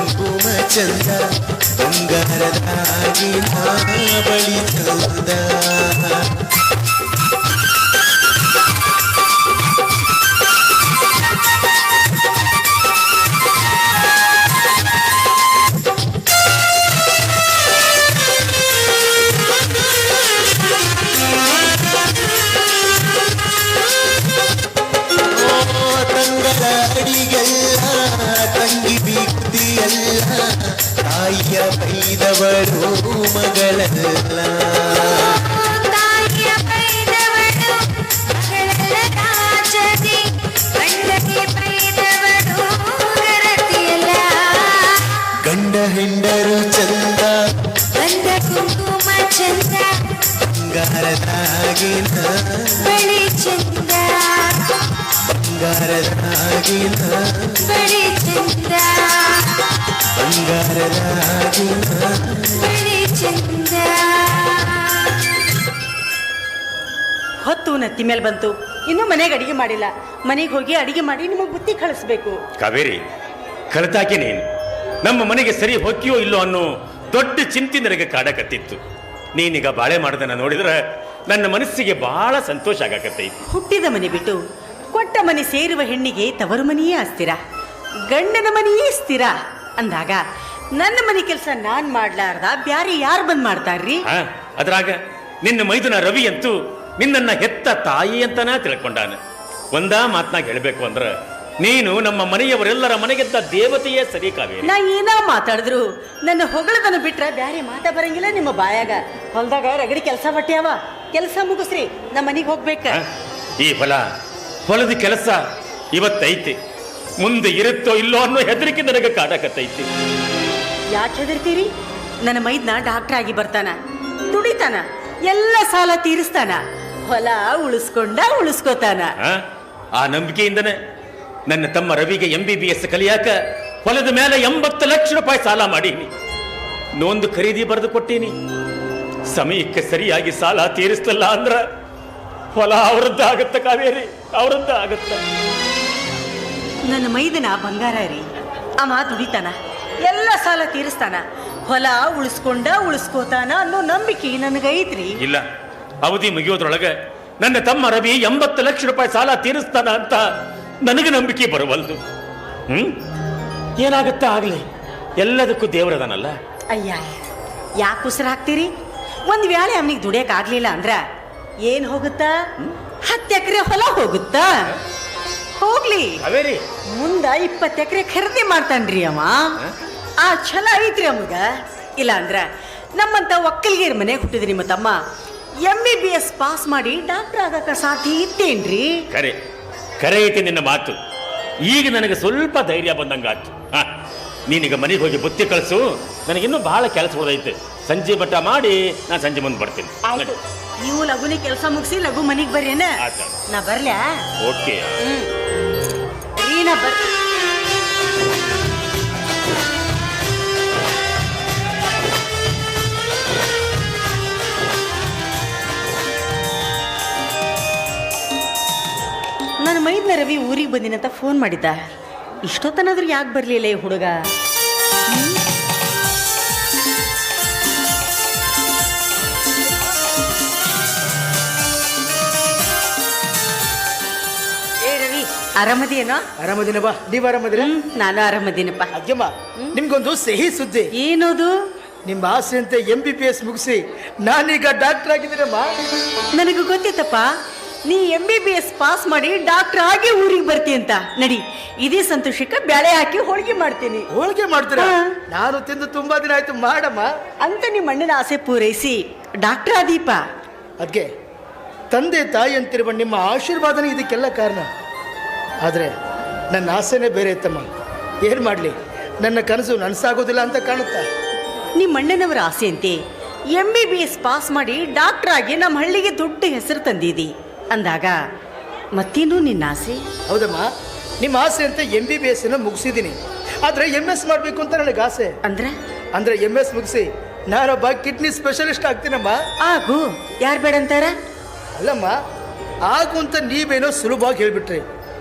ಕುಂಕುಮ ಚಂದ ಬಂಗಾರದಾಗಿನ ಬಳಿ ಚಂದ ತಂಗಿ ಬೀಗ್ತಿಯಲ್ಲ ತಾಯಿಯ ಬೈದವಳು ಮಗಳಲ್ಲ ಗಂಡ ಹೆಂಡರು ಚಂದ ಗಂಡ ಕುಂಕುಮ ಚಂದ ಬಂಗಾರದಾಗಿನ ಬಳಿ ಚಂದ ಬಂಗಾರದಾಗಿನ ಬಳಿ ಚಂದ ಬಂಗಾರದಾಗಿನ ಬಳಿ ಚಂದ. ಹೊತ್ತು ನತ್ತಿ ಮೇಲೆ ಬಂತು, ಇನ್ನೂ ಮನೆಗೆ ಅಡಿಗೆ ಮಾಡಿಲ್ಲ. ಮನೆಗೆ ಹೋಗಿ ಅಡಿಗೆ ಮಾಡಿ ನಿಮಗೆ ಬುತ್ತಿ ಕಳಿಸ್ಬೇಕು. ಕಾವೇರಿ, ಕಲಿತಾಕೆ ನೀನು ನಮ್ಮ ಮನೆಗೆ ಸರಿ ಹೊಕ್ಕಿಯೋ ಇಲ್ಲೋ ಅನ್ನೋ ದೊಡ್ಡ ಚಿಂತೆ ನನಗೆ ಕಾಡಕತ್ತಿತ್ತು. ನೀನೀಗ ಬಾಳೆ ಮಾಡೋದನ್ನ ನೋಡಿದ್ರೆ ನನ್ನ ಮನಸ್ಸಿಗೆ ಬಹಳ ಸಂತೋಷ ಆಗಕತ್ತೈತಿ. ಹುಟ್ಟಿದ ಮನೆ ಬಿಟ್ಟು ಕೊಟ್ಟ ಮನೆ ಸೇರುವ ಹೆಣ್ಣಿಗೆ ತವರು ಮನೆಯೇ ಅಸ್ಥಿರ, ಗಂಡನ ಮನೆಯೇ ಸ್ಥಿರ ಅಂದಾಗ ನನ್ನ ಮನೆ ಕೆಲಸ ನಾನ್ ಮಾಡ್ಲಾರ್ದ ಬ್ಯಾರೆ ಯಾರು ಬಂದ್ ಮಾಡ್ತಾರ್ರಿ? ಅದ್ರಾಗ ನಿನ್ನ ಮೈದುನ ರವಿ ಅಂತೂ ನಿನ್ನನ್ನ ಹೆತ್ತ ತಾಯಿ ಅಂತನ ತಿಳ್ಕೊಂಡಾನ. ಒಂದಾ ಮಾತನಾಗ ಹೇಳ್ಬೇಕು ಅಂದ್ರ ನೀನು ನಮ್ಮ ಮನೆಯವರೆಲ್ಲರ ಮನೆಗೆದ್ದ ದೇವತೆಯೇ ಸರಿ ಕಾವೇರಿ. ನಾ ಏನ ಮಾತಾಡಿದ್ರು ನನ್ನ ಹೊಗಳದನ್ನು ಬಿಟ್ರೆ ಬ್ಯಾರೆ ಮಾತಾ ಬರಂಗಿಲ್ಲ ನಿಮ್ಮ ಬಾಯಾಗ. ಹೊಲ್ದಾಗ ರಗಡಿ ಕೆಲಸ ಬಟ್ಟ್ಯಾವ, ಕೆಲಸ ಮುಗಿಸ್ರಿ, ನಮ್ಮ ಮನೆಗೆ ಹೋಗ್ಬೇಕ. ಈ ಹೊಲದ ಕೆಲಸ ಇವತ್ತೈತಿ, ಮುಂದೆ ಇರುತ್ತೋ ಇಲ್ಲೋ ಅನ್ನೋ ಹೆದರಿಕೆ ನನಗೆ ಕಾಡಕತ್ತೈತಿ. ಯಾಕೆ ಹೆದರ್ತೀರಿ? ನನ್ನ ಮೈದ್ನ ಡಾಕ್ಟರ್ ಆಗಿ ಬರ್ತಾನ, ದುಡಿತಾನ, ಎಲ್ಲ ಸಾಲ ತೀರಿಸ್ತಾನ, ಹೊಲ ಉಳಿಸ್ಕೋತಾನ. ಆ ನಂಬಿಕೆಯಿಂದನೇ ನನ್ನ ತಮ್ಮ ರವಿಗೆ MBBS ಕಲಿಯಾಕ ಹೊಲದ ಮೇಲೆ 80 ಲಕ್ಷ ರೂಪಾಯಿ ಸಾಲ ಮಾಡೀನಿ. ನೋಂದು ಖರೀದಿ ಬರೆದು ಕೊಟ್ಟೀನಿ. ಸಮಯಕ್ಕೆ ಸರಿಯಾಗಿ ಸಾಲ ತೀರಿಸ್ತಲ್ಲ ಅಂದ್ರ ಹೊಲ ಅವರದ್ದ ಆಗತ್ತ ಕಾವೇರಿ, ಅವರದ್ದ ಆಗತ್ತ. ನನ್ನ ಮೈದನ ಬಂಗಾರ ರೀ, ಅವ ದುಡಿತಾನ, ಎಲ್ಲ ಸಾಲ ತೀರಿಸ್ತಾನ, ಹೊಲ ಉಳಿಸ್ಕೋತಾನ ಅನ್ನೋ ನಂಬಿಕೆ ನನಗೈತ್ರಿ. ಇಲ್ಲ, ಅವಧಿ ಮುಗಿಯೋದ್ರೊಳಗ ನನ್ನ ತಮ್ಮ ರವಿ 80 ಲಕ್ಷ ರೂಪಾಯಿ ಸಾಲ ತೀರಿಸ್ತಾನ ಅಂತ ನನಗೆ ನಂಬಿಕೆ ಬರವಲ್ದು. ಏನಾಗತ್ತ ಆಗ್ಲಿ, ಎಲ್ಲದಕ್ಕೂ ದೇವರದನಲ್ಲ. ಅಯ್ಯ, ಯಾಕೆ ಉಸಿರು ಹಾಕ್ತೀರಿ? ಒಂದ್ ವೇಳೆ ಅವನಿಗೆ ದುಡಿಯಕ್ ಆಗ್ಲಿಲ್ಲ ಅಂದ್ರ ಏನ್ ಹೋಗುತ್ತಾ? 10 ಎಕರೆ ಹೊಲ ಹೋಗುತ್ತಾ? ಹೋಗ್ಲಿ, ಮುಂದ 20 ಎಕರೆ ಖರೀದಿ ಮಾಡ್ತಾನ್ರಿ ಅವ. ಆ ಛಲ ಐತ್ರಿ ಅಮಗ. ಇಲ್ಲ ಅಂದ್ರ ನಮ್ಮಂತ ಒಕ್ಕಲ್ಗೇರ್ ಮನೆಗೆ ಹುಟ್ಟಿದ್ರಿ ನಿಮ್ಮ ತಮ್ಮ MBBS ಪಾಸ್ ಮಾಡಿ ಡಾಕ್ಟರ್ ಆಗಕ ಸಾಧ್ಯ ಇತ್ತೇನ್ರಿ? ಕರೆ ಐತಿ ನಿನ್ನ ಮಾತು. ಈಗ ನನಗೆ ಸ್ವಲ್ಪ ಧೈರ್ಯ ಬಂದಂಗಾತು. ನೀನೀಗ ಮನೆಗೆ ಹೋಗಿ ಬುತ್ತಿ ಕಳಿಸು, ನನಗಿನ್ನೂ ಬಹಳ ಕೆಲಸ ಉಳಿದೈತೆ. ಸಂಜೆ ಬಟ್ಟ ಮಾಡಿ ನಾನು ಸಂಜೆ ಮುಂದೆ ಬರ್ತೀನಿ. ನೀವು ಲಘುನಿ ಕೆಲಸ ಮುಗಿಸಿ ಲಘು ಮನೆಗೆ ಬರ್ರೇನ? ನಾ ಬರ್ಲ್ಯಾ? ಓಕೆ. ರೀನಾ ಬರ್. ನನ್ನ ಮೈದ್ನ ರವಿ ಊರಿಗೆ ಬಂದಿನಂತ ಫೋನ್ ಮಾಡಿದ್ದ. ಇಷ್ಟೊತ್ತನಾದ್ರೂ ಯಾಕೆ ಬರ್ಲಿಲ್ಲ ಈ ಹುಡುಗ? ಏ ರವಿ, ಆರಾಮದೇನೋ? ಆರಾಮದಿನಪ್ಪ, ನೀವ್ ಆರಾಮದಿರ? ನಾನು ಆರಾಮದಿನಪ್ಪ. ಅಜ್ಜಮ್ಮ, ನಿಮ್ಗೊಂದು ಸಿಹಿ ಸುದ್ದಿ. ಏನದು? ನಿಮ್ಮ ಆಸೆಯಂತೆ MBBS ಮುಗಿಸಿ ನಾನೀಗ ಡಾಕ್ಟರ್ ಆಗಿದ್ದೀನಮ್ಮ. ನನಗೂ ಗೊತ್ತಿತ್ತಪ್ಪ, ನೀ MBBS ಪಾಸ್ ಮಾಡಿ ಡಾಕ್ಟರ್ ಆಗಿ ಊರಿಗೆ ಬರ್ತಿ ಅಂತ. ನಡಿ, ಇದೇ ಸಂತೋಷಕ್ಕೆ ಬ್ಯಾಳೆ ಹಾಕಿ ಹೋಳಿಗೆ ಮಾಡ್ತೀನಿ. ಹೋಳಿಗೆ ಮಾಡ್ತೀರಾ? ನಾನು ತಿಂದು ತುಂಬಾ ದಿನ ಆಯ್ತು, ಮಾಡಮ್ಮ ಅಂತ ನಿಮ್ಮ ಅಣ್ಣನ ಆಸೆ ಪೂರೈಸಿ ಡಾಕ್ಟರ್ ಆದೀಪ. ಅದ್ಕೆ ತಂದೆ ತಾಯಿ ಅಂತಿರುವ ನಿಮ್ಮ ಆಶೀರ್ವಾದನೇ ಇದಕ್ಕೆಲ್ಲ ಕಾರಣ. ಆದರೆ ನನ್ನ ಆಸೆನೇ ಬೇರೆ ಇತ್ತಮ್ಮ. ಏನು ಮಾಡಲಿ, ನನ್ನ ಕನಸು ನನಸಾಗೋದಿಲ್ಲ ಅಂತ ಕಾಣುತ್ತಾ. ನಿಮ್ಮ ಅಣ್ಣನವರ ಆಸೆಯಂತೆ MBBS ಪಾಸ್ ಮಾಡಿ ಡಾಕ್ಟರ್ ಆಗಿ ನಮ್ಮ ಹಳ್ಳಿಗೆ ದೊಡ್ಡ ಹೆಸರು ತಂದಿದಿ ಅಂದಾಗ ಮತ್ತೇನು ನಿನ್ನ ಆಸೆ? ಹೌದಮ್ಮ, ನಿಮ್ಮ ಆಸೆ ಅಂತ MBBS ಮುಗಿಸಿದ್ದೀನಿ. ಆದರೆ MS ಮಾಡಬೇಕು ಅಂತ ನನಗೆ ಆಸೆ. ಅಂದರೆ MS ಮುಗಿಸಿ ನಾನೊಬ್ಬ ಕಿಡ್ನಿ ಸ್ಪೆಷಲಿಸ್ಟ್ ಆಗ್ತೀನಮ್ಮ. ಆಗು, ಯಾರು ಬೇಡ ಅಂತಾರ? ಅಲ್ಲಮ್ಮ, ಆಗು ಅಂತ ನೀವೇನೋ ಸುಲಭವಾಗಿ ಹೇಳ್ಬಿಟ್ರಿ.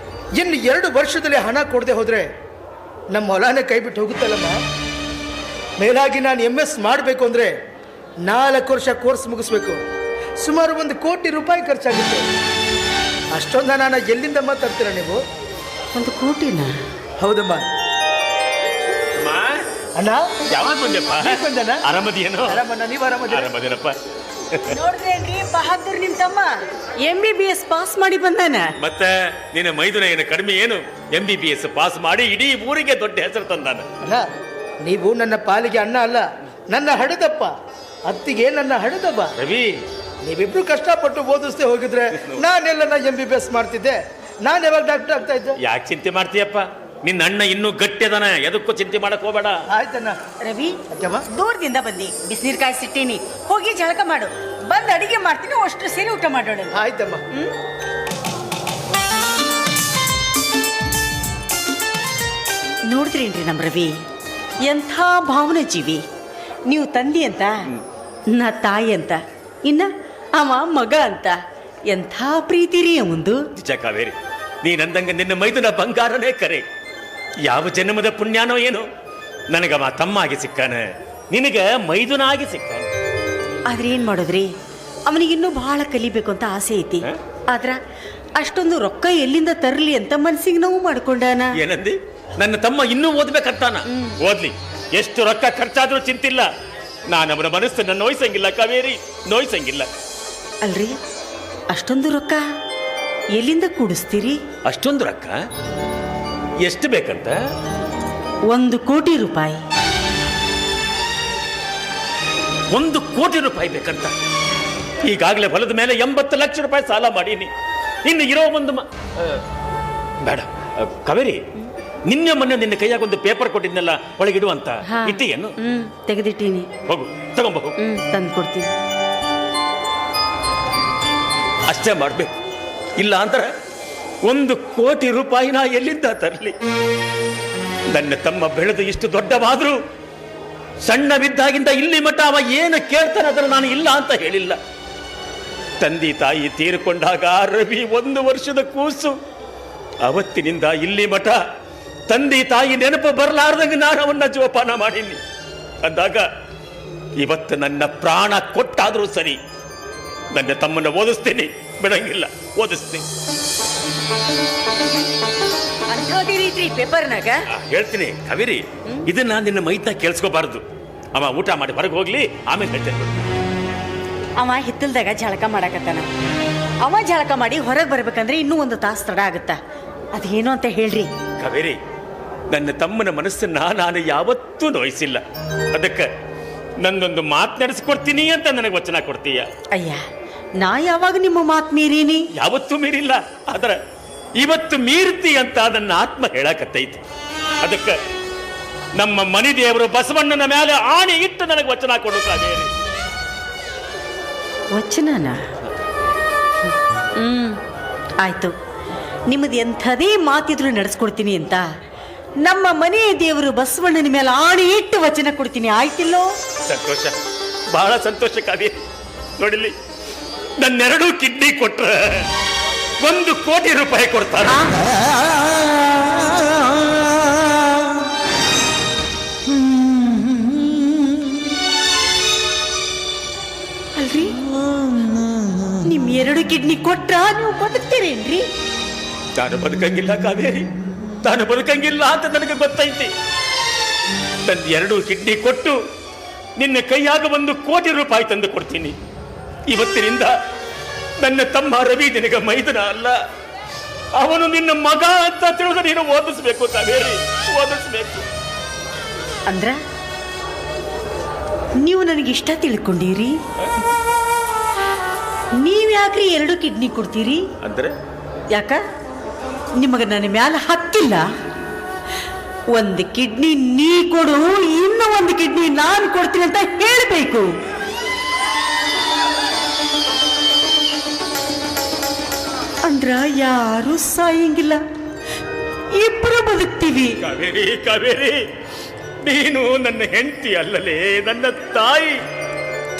ಇನ್ನು 2 ವರ್ಷದಲ್ಲಿ ಹಣ ಕೊಡದೆ ಹೋದರೆ ನಮ್ಮ ಹೊಲನೇ ಕೈ ಬಿಟ್ಟು ಹೋಗುತ್ತಲ್ಲಮ್ಮ. ಮೇಲಾಗಿ ನಾನು MS ಮಾಡಬೇಕು ಅಂದರೆ 4 ವರ್ಷ ಕೋರ್ಸ್ ಮುಗಿಸ್ಬೇಕು. ಸುಮಾರು 1 ಕೋಟಿ ರೂಪಾಯಿ ಖರ್ಚಾಗುತ್ತೆ. ಅಷ್ಟೊಂದ ನಾನು ಎಲ್ಲಿಂದ ಮಾತಾಡ್ತೀರ ನೀವು? 1 ಕೋಟಿನ? ಹೌದಮ್ಮ. ಅಣ್ಣ ಯಾವಾಗ ಬಂದೆಪ್ಪ? ಈಗ ಬಂದೆನಾ? ಆರಾಮದಿಯೇನೋ? ಆರಾಮಣ್ಣ, ನೀವು ಆರಾಮದಿರ? ಆರಾಮದೇನಪ್ಪ. ನೋಡ್ರೇನ್ರಿ ಬಹದ್ದೂರ್ ನಿಮ್ ತಮ್ಮ MBBS ಪಾಸ್ ಮಾಡಿ ಬಂದಾನ. ಮತ್ತೆ ನಿನ್ನ ಮೈದುನ ಏನು ಕಡಿಮೆ ಏನು? MBBS ಪಾಸ್ ಮಾಡಿ ಇಡೀ ಊರಿಗೆ ದೊಡ್ಡ ಹೆಸರು ತಂದಾನ. ಅಲ್ಲ, ನೀವು ನನ್ನ ಪಾಲಿಗೆ ಅಣ್ಣ ಅಲ್ಲ, ನನ್ನ ಹಡದಪ್ಪ. ಅತ್ತಿಗೆ ನನ್ನ ಹಡದಪ್ಪ. ರವಿ, ನೀವಿಬ್ರು ಕಷ್ಟಪಟ್ಟು ಓದಿಸ್ದೆ ಹೋಗಿದ್ರೆ ನಾನೆಲ್ಲ MBBS ಮಾಡ್ತಿದ್ದೆ. ನಾನು ಯಾವಾಗ ಡಾಕ್ಟರ್ ಆಗ್ತಾ ಇದ್ದೆ? ಯಾಕೆ ಚಿಂತೆ ಮಾಡ್ತೀಯಪ್ಪ? ನಿನ್ನ ಅಣ್ಣ ಇನ್ನೂ ಗಟ್ಟಿ ಅದಾನ, ಎದಕ್ಕೂ ಚಿಂತೆ ಮಾಡಕ್ ಹೋಗಬೇಡ. ಆಯ್ತಣ್ಣ. ರವಿ, ಅಕ್ಕಮ್ಮ, ದೂರದಿಂದ ಬಂದಿ, ಬಿಸಿನೀರ್ ಕಾಯಿಸಿಟ್ಟೀನಿ, ಹೋಗಿ ಜಳಕ ಮಾಡು. ಬಂದ್ ಅಡಿಗೆ ಮಾಡ್ತೀನಿ, ಅಷ್ಟು ಸೇರಿ ಊಟ ಮಾಡೋಣ. ಆಯ್ತಮ್ಮ. ನೋಡಿದ್ರೇನ್ರಿ ನಮ್ಮ ರವಿ ಎಂಥ ಭಾವನೆ ಜೀವಿ. ನೀವು ತಂದಿ ಅಂತ, ನಾ ತಾಯಿ ಅಂತ, ಇನ್ನ ಅವ ಮಗ ಅಂತ. ಎಂಥ ಪ್ರೀತಿ ರೀ ಅವಂದು. ನಿಜ ಕಾವೇರಿ, ನೀನಂದಂಗ ನಿನ್ನ ಮೈದುನ ಬಂಗಾರನೇ ಕರೆ. ಯಾವ ಜನ್ಮದ ಪುಣ್ಯಾನೋ ಏನೋ ನನಗವ ತಮ್ಮ ಆಗಿ ಸಿಕ್ಕಾನ, ನಿನಗ ಮೈದುನ ಆಗಿ ಸಿಕ್ಕಾನ. ಆದ್ರೆ ಏನ್ ಮಾಡೋದ್ರಿ, ಅವನಿಗಿನ್ನೂ ಬಹಳ ಕಲಿಬೇಕು ಅಂತ ಆಸೆ ಐತಿ. ಆದ್ರ ಅಷ್ಟೊಂದು ರೊಕ್ಕ ಎಲ್ಲಿಂದ ತರಲಿ ಅಂತ ಮನ್ಸಿಗೆ ನೋವು ಮಾಡ್ಕೊಂಡಾನ. ಏನಂದಿ? ನನ್ನ ತಮ್ಮ ಇನ್ನೂ ಓದ್ಬೇಕಂತಾನ. ಓದ್ಲಿ, ಎಷ್ಟು ರೊಕ್ಕ ಖರ್ಚಾದ್ರೂ ಚಿಂತಿಲ್ಲ. ನಾನು ಅವನ ಮನಸ್ಸನ್ನ ನೋಯ್ಸಂಗಿಲ್ಲ ಕಾವೇರಿ, ನೋಯ್ಸಂಗಿಲ್ಲ. ಅಲ್ರಿ, ಅಷ್ಟೊಂದು ರೊಕ್ಕ ಎಲ್ಲಿಂದ ಕೂಡಿಸ್ತೀರಿ? ಅಷ್ಟೊಂದು ರೊಕ್ಕ ಎಷ್ಟು ಬೇಕಂತ? 1 ಕೋಟಿ ರೂಪಾಯಿ. 1 ಕೋಟಿ ರೂಪಾಯಿ ಬೇಕಂತ? ಈಗಾಗಲೇ ಹೊಲದ ಮೇಲೆ 80 ಲಕ್ಷ ರೂಪಾಯಿ ಸಾಲ ಮಾಡೀನಿ. ಇನ್ನು ಇರೋ ಒಂದು ಬೇಡ ಕಾವೇರಿ, ನಿನ್ನೆ ಮೊನ್ನೆ ನಿನ್ನ ಕೈಯಾಗ ಒಂದು ಪೇಪರ್ ಕೊಟ್ಟಿದ್ನೆಲ್ಲ ಒಳಗಿಡುವಂತ ಇಟ್ಟಿಯನ್ನು ತೆಗೆದಿಟ್ಟೀನಿ. ಹೋಗು, ತಗೊಂಬ ಹೋಗು. ತಂದು ಕೊಡ್ತೀನಿ. ಅಷ್ಟೇ ಮಾಡ್ಬೇಕು. ಇಲ್ಲ ಅಂದ್ರೆ 1 ಕೋಟಿ ರೂಪಾಯಿನ ಎಲ್ಲಿಂದ ತರಲಿ? ನನ್ನ ತಮ್ಮ ಬೆಳೆದು ಇಷ್ಟು ದೊಡ್ಡವಾದ್ರೂ ಸಣ್ಣವಿದ್ದಾಗಿಂದ ಇಲ್ಲಿ ಮಟ್ಟ ಅವ ಏನು ಕೇಳ್ತಾನೆ ಅದನ್ನು ನಾನು ಇಲ್ಲ ಅಂತ ಹೇಳಿಲ್ಲ. ತಂದೆ ತಾಯಿ ತೀರಿಕೊಂಡಾಗ ರವಿ 1 ವರ್ಷದ ಕೂಸು. ಅವತ್ತಿನಿಂದ ಇಲ್ಲಿ ಮಠ ತಂದೆ ತಾಯಿ ನೆನಪು ಬರಲಾರ್ದಂಗೆ ನಾನು ಅವನ್ನ ಜೋಪಾನ ಮಾಡೀನಿ. ಅಂದಾಗ ಇವತ್ತು ನನ್ನ ಪ್ರಾಣ ಕೊಟ್ಟಾದ್ರೂ ಸರಿ, ನನ್ನ ತಮ್ಮನ್ನ ಓದಿಸ್ತೀನಿ, ಬಿಡಂಗಿಲ್ಲ, ಓದಿಸ್ತೀನಿ. ಅಂಥದೇ ರೀತಿ ಪೇಪರ್ನಾಗ ಹೇಳ್ತೀನಿ ಕಾವೇರಿ, ಇದನ್ನ ನಿನ್ನ ಮೈತ ಕೇಳಿಸ್ಕೋಬಾರ್ದು. ಅವ ಊಟ ಮಾಡಿ ಹೊರಗೆ ಹೋಗ್ಲಿ, ಆಮೇಲೆ ಹೇಳ್ತೇನೆ. ಅವ ಹಿತ್ತಲ್ದಾಗ ಜಳಕ ಮಾಡಕತ್ತಾನ. ಅವ ಜಳಕ ಮಾಡಿ ಹೊರಗೆ ಬರ್ಬೇಕಂದ್ರೆ ಇನ್ನೂ 1 ತಾಸು ತಡ ಆಗುತ್ತಾ. ಅದೇನು ಅಂತ ಹೇಳ್ರಿ ಕಾವೇರಿ. ನನ್ನ ತಮ್ಮನ ಮನಸ್ಸನ್ನ ನಾನು ಯಾವತ್ತೂ ನೋಯಿಸಿಲ್ಲ. ಅದಕ್ಕೆ ನಂದೊಂದು ಮಾತನಾಡಿಸ್ಕೊಡ್ತೀನಿ ಅಂತ ನನಗೆ ವಚನ ಕೊಡ್ತೀಯ? ಅಯ್ಯ, ನಾ ಯಾವಾಗ ನಿಮ್ಮ ಮಾತು ಮೀರೀನಿ? ಯಾವತ್ತೂ ಮೀರಿಲ್ಲ. ಆದ್ರೆ ಇವತ್ತು ಮೀರ್ತಿ ಅಂತ ನನ್ನ ಆತ್ಮ ಹೇಳಕತ್ತೈತಿ. ಅದಕ್ಕೆ ನಮ್ಮ ಮನೆ ದೇವರು ಬಸವಣ್ಣನ ಮೇಲೆ ಆಣೆ ಇಟ್ಟು ನನಗೆ ವಚನ ಕೊಡು ಕಾವೇರಿ. ವಚನನ? ಆಯ್ತು, ನಿಮ್ಮದು ಎಂಥದೇ ಮಾತಿದ್ರು ನಡೆಸ್ಕೊಡ್ತೀನಿ ಅಂತ ನಮ್ಮ ಮನೆಯ ದೇವರು ಬಸವಣ್ಣನ ಮೇಲೆ ಆಣೆ ಇಟ್ಟು ವಚನ ಕೊಡ್ತೀನಿ. ಆಯ್ತಿಲ್ಲೋ? ಸಂತೋಷ, ಬಹಳ ಸಂತೋಷ ಕಾವೇರಿ. ನೋಡಿಲಿ, ನನ್ನೆರಡು ಕಿಡ್ನಿ ಕೊಟ್ರ 1 ಕೋಟಿ ರೂಪಾಯಿ ಕೊಡ್ತಾರ. ಅಲ್ರಿ, ನಿಮ್ 2 ಕಿಡ್ನಿ ಕೊಟ್ರ ನೀವು ಬದುಕ್ತೀರೇನ್ರಿ? ನಾನು ಬದುಕಂಗಿಲ್ಲ ಕಾವೇರಿ, ನಾನು ಬದುಕಂಗಿಲ್ಲ ಅಂತ ನನಗೆ ಗೊತ್ತೈತಿ. ನನ್ನ 2 ಕಿಡ್ನಿ ಕೊಟ್ಟು ನಿನ್ನ ಕೈಯಾಗ 1 ಕೋಟಿ ರೂಪಾಯಿ ತಂದು ಕೊಡ್ತೀನಿ. ಇವತ್ತಿನಿಂದ ನನ್ನ ತಮ್ಮ ರವಿ ನಿನಗೆ ಮೈದನ ಅಲ್ಲ, ಅವನು ನಿನ್ನ ಮಗ ಅಂತ ತಿಳಿದು ನೀನು ಓದಿಸ್ಬೇಕು ಕಾವೇರಿ, ಓದಿಸ್ಬೇಕು. ಅಂದ್ರ ನೀವು ನನಗಿಷ್ಟ ತಿಳ್ಕೊಂಡಿರಿ? ನೀವ್ಯಾಕ್ರಿ 2 ಕಿಡ್ನಿ ಕೊಡ್ತೀರಿ? ಅಂದ್ರೆ ಯಾಕ ನಿಮಗೆ ನನ್ನ ಮ್ಯಾಲ ಹಕ್ಕಿಲ್ಲ? 1 ಕಿಡ್ನಿ ನೀ ಕೊಡು, ಇನ್ನೂ 1 ಕಿಡ್ನಿ ನಾನು ಕೊಡ್ತೀನಿ ಅಂತ ಹೇಳಬೇಕು. ಅಂದ್ರ ಯಾರು ಸಾಯಂಗಿಲ್ಲ, ಇಬ್ಬರು ಬದುಕ್ತೀವಿ. ಕಾವೇರಿ, ಕಾವೇರಿ, ನೀನು ನನ್ನ ಹೆಂಡತಿ ಅಲ್ಲಲೇ, ನನ್ನ ತಾಯಿ.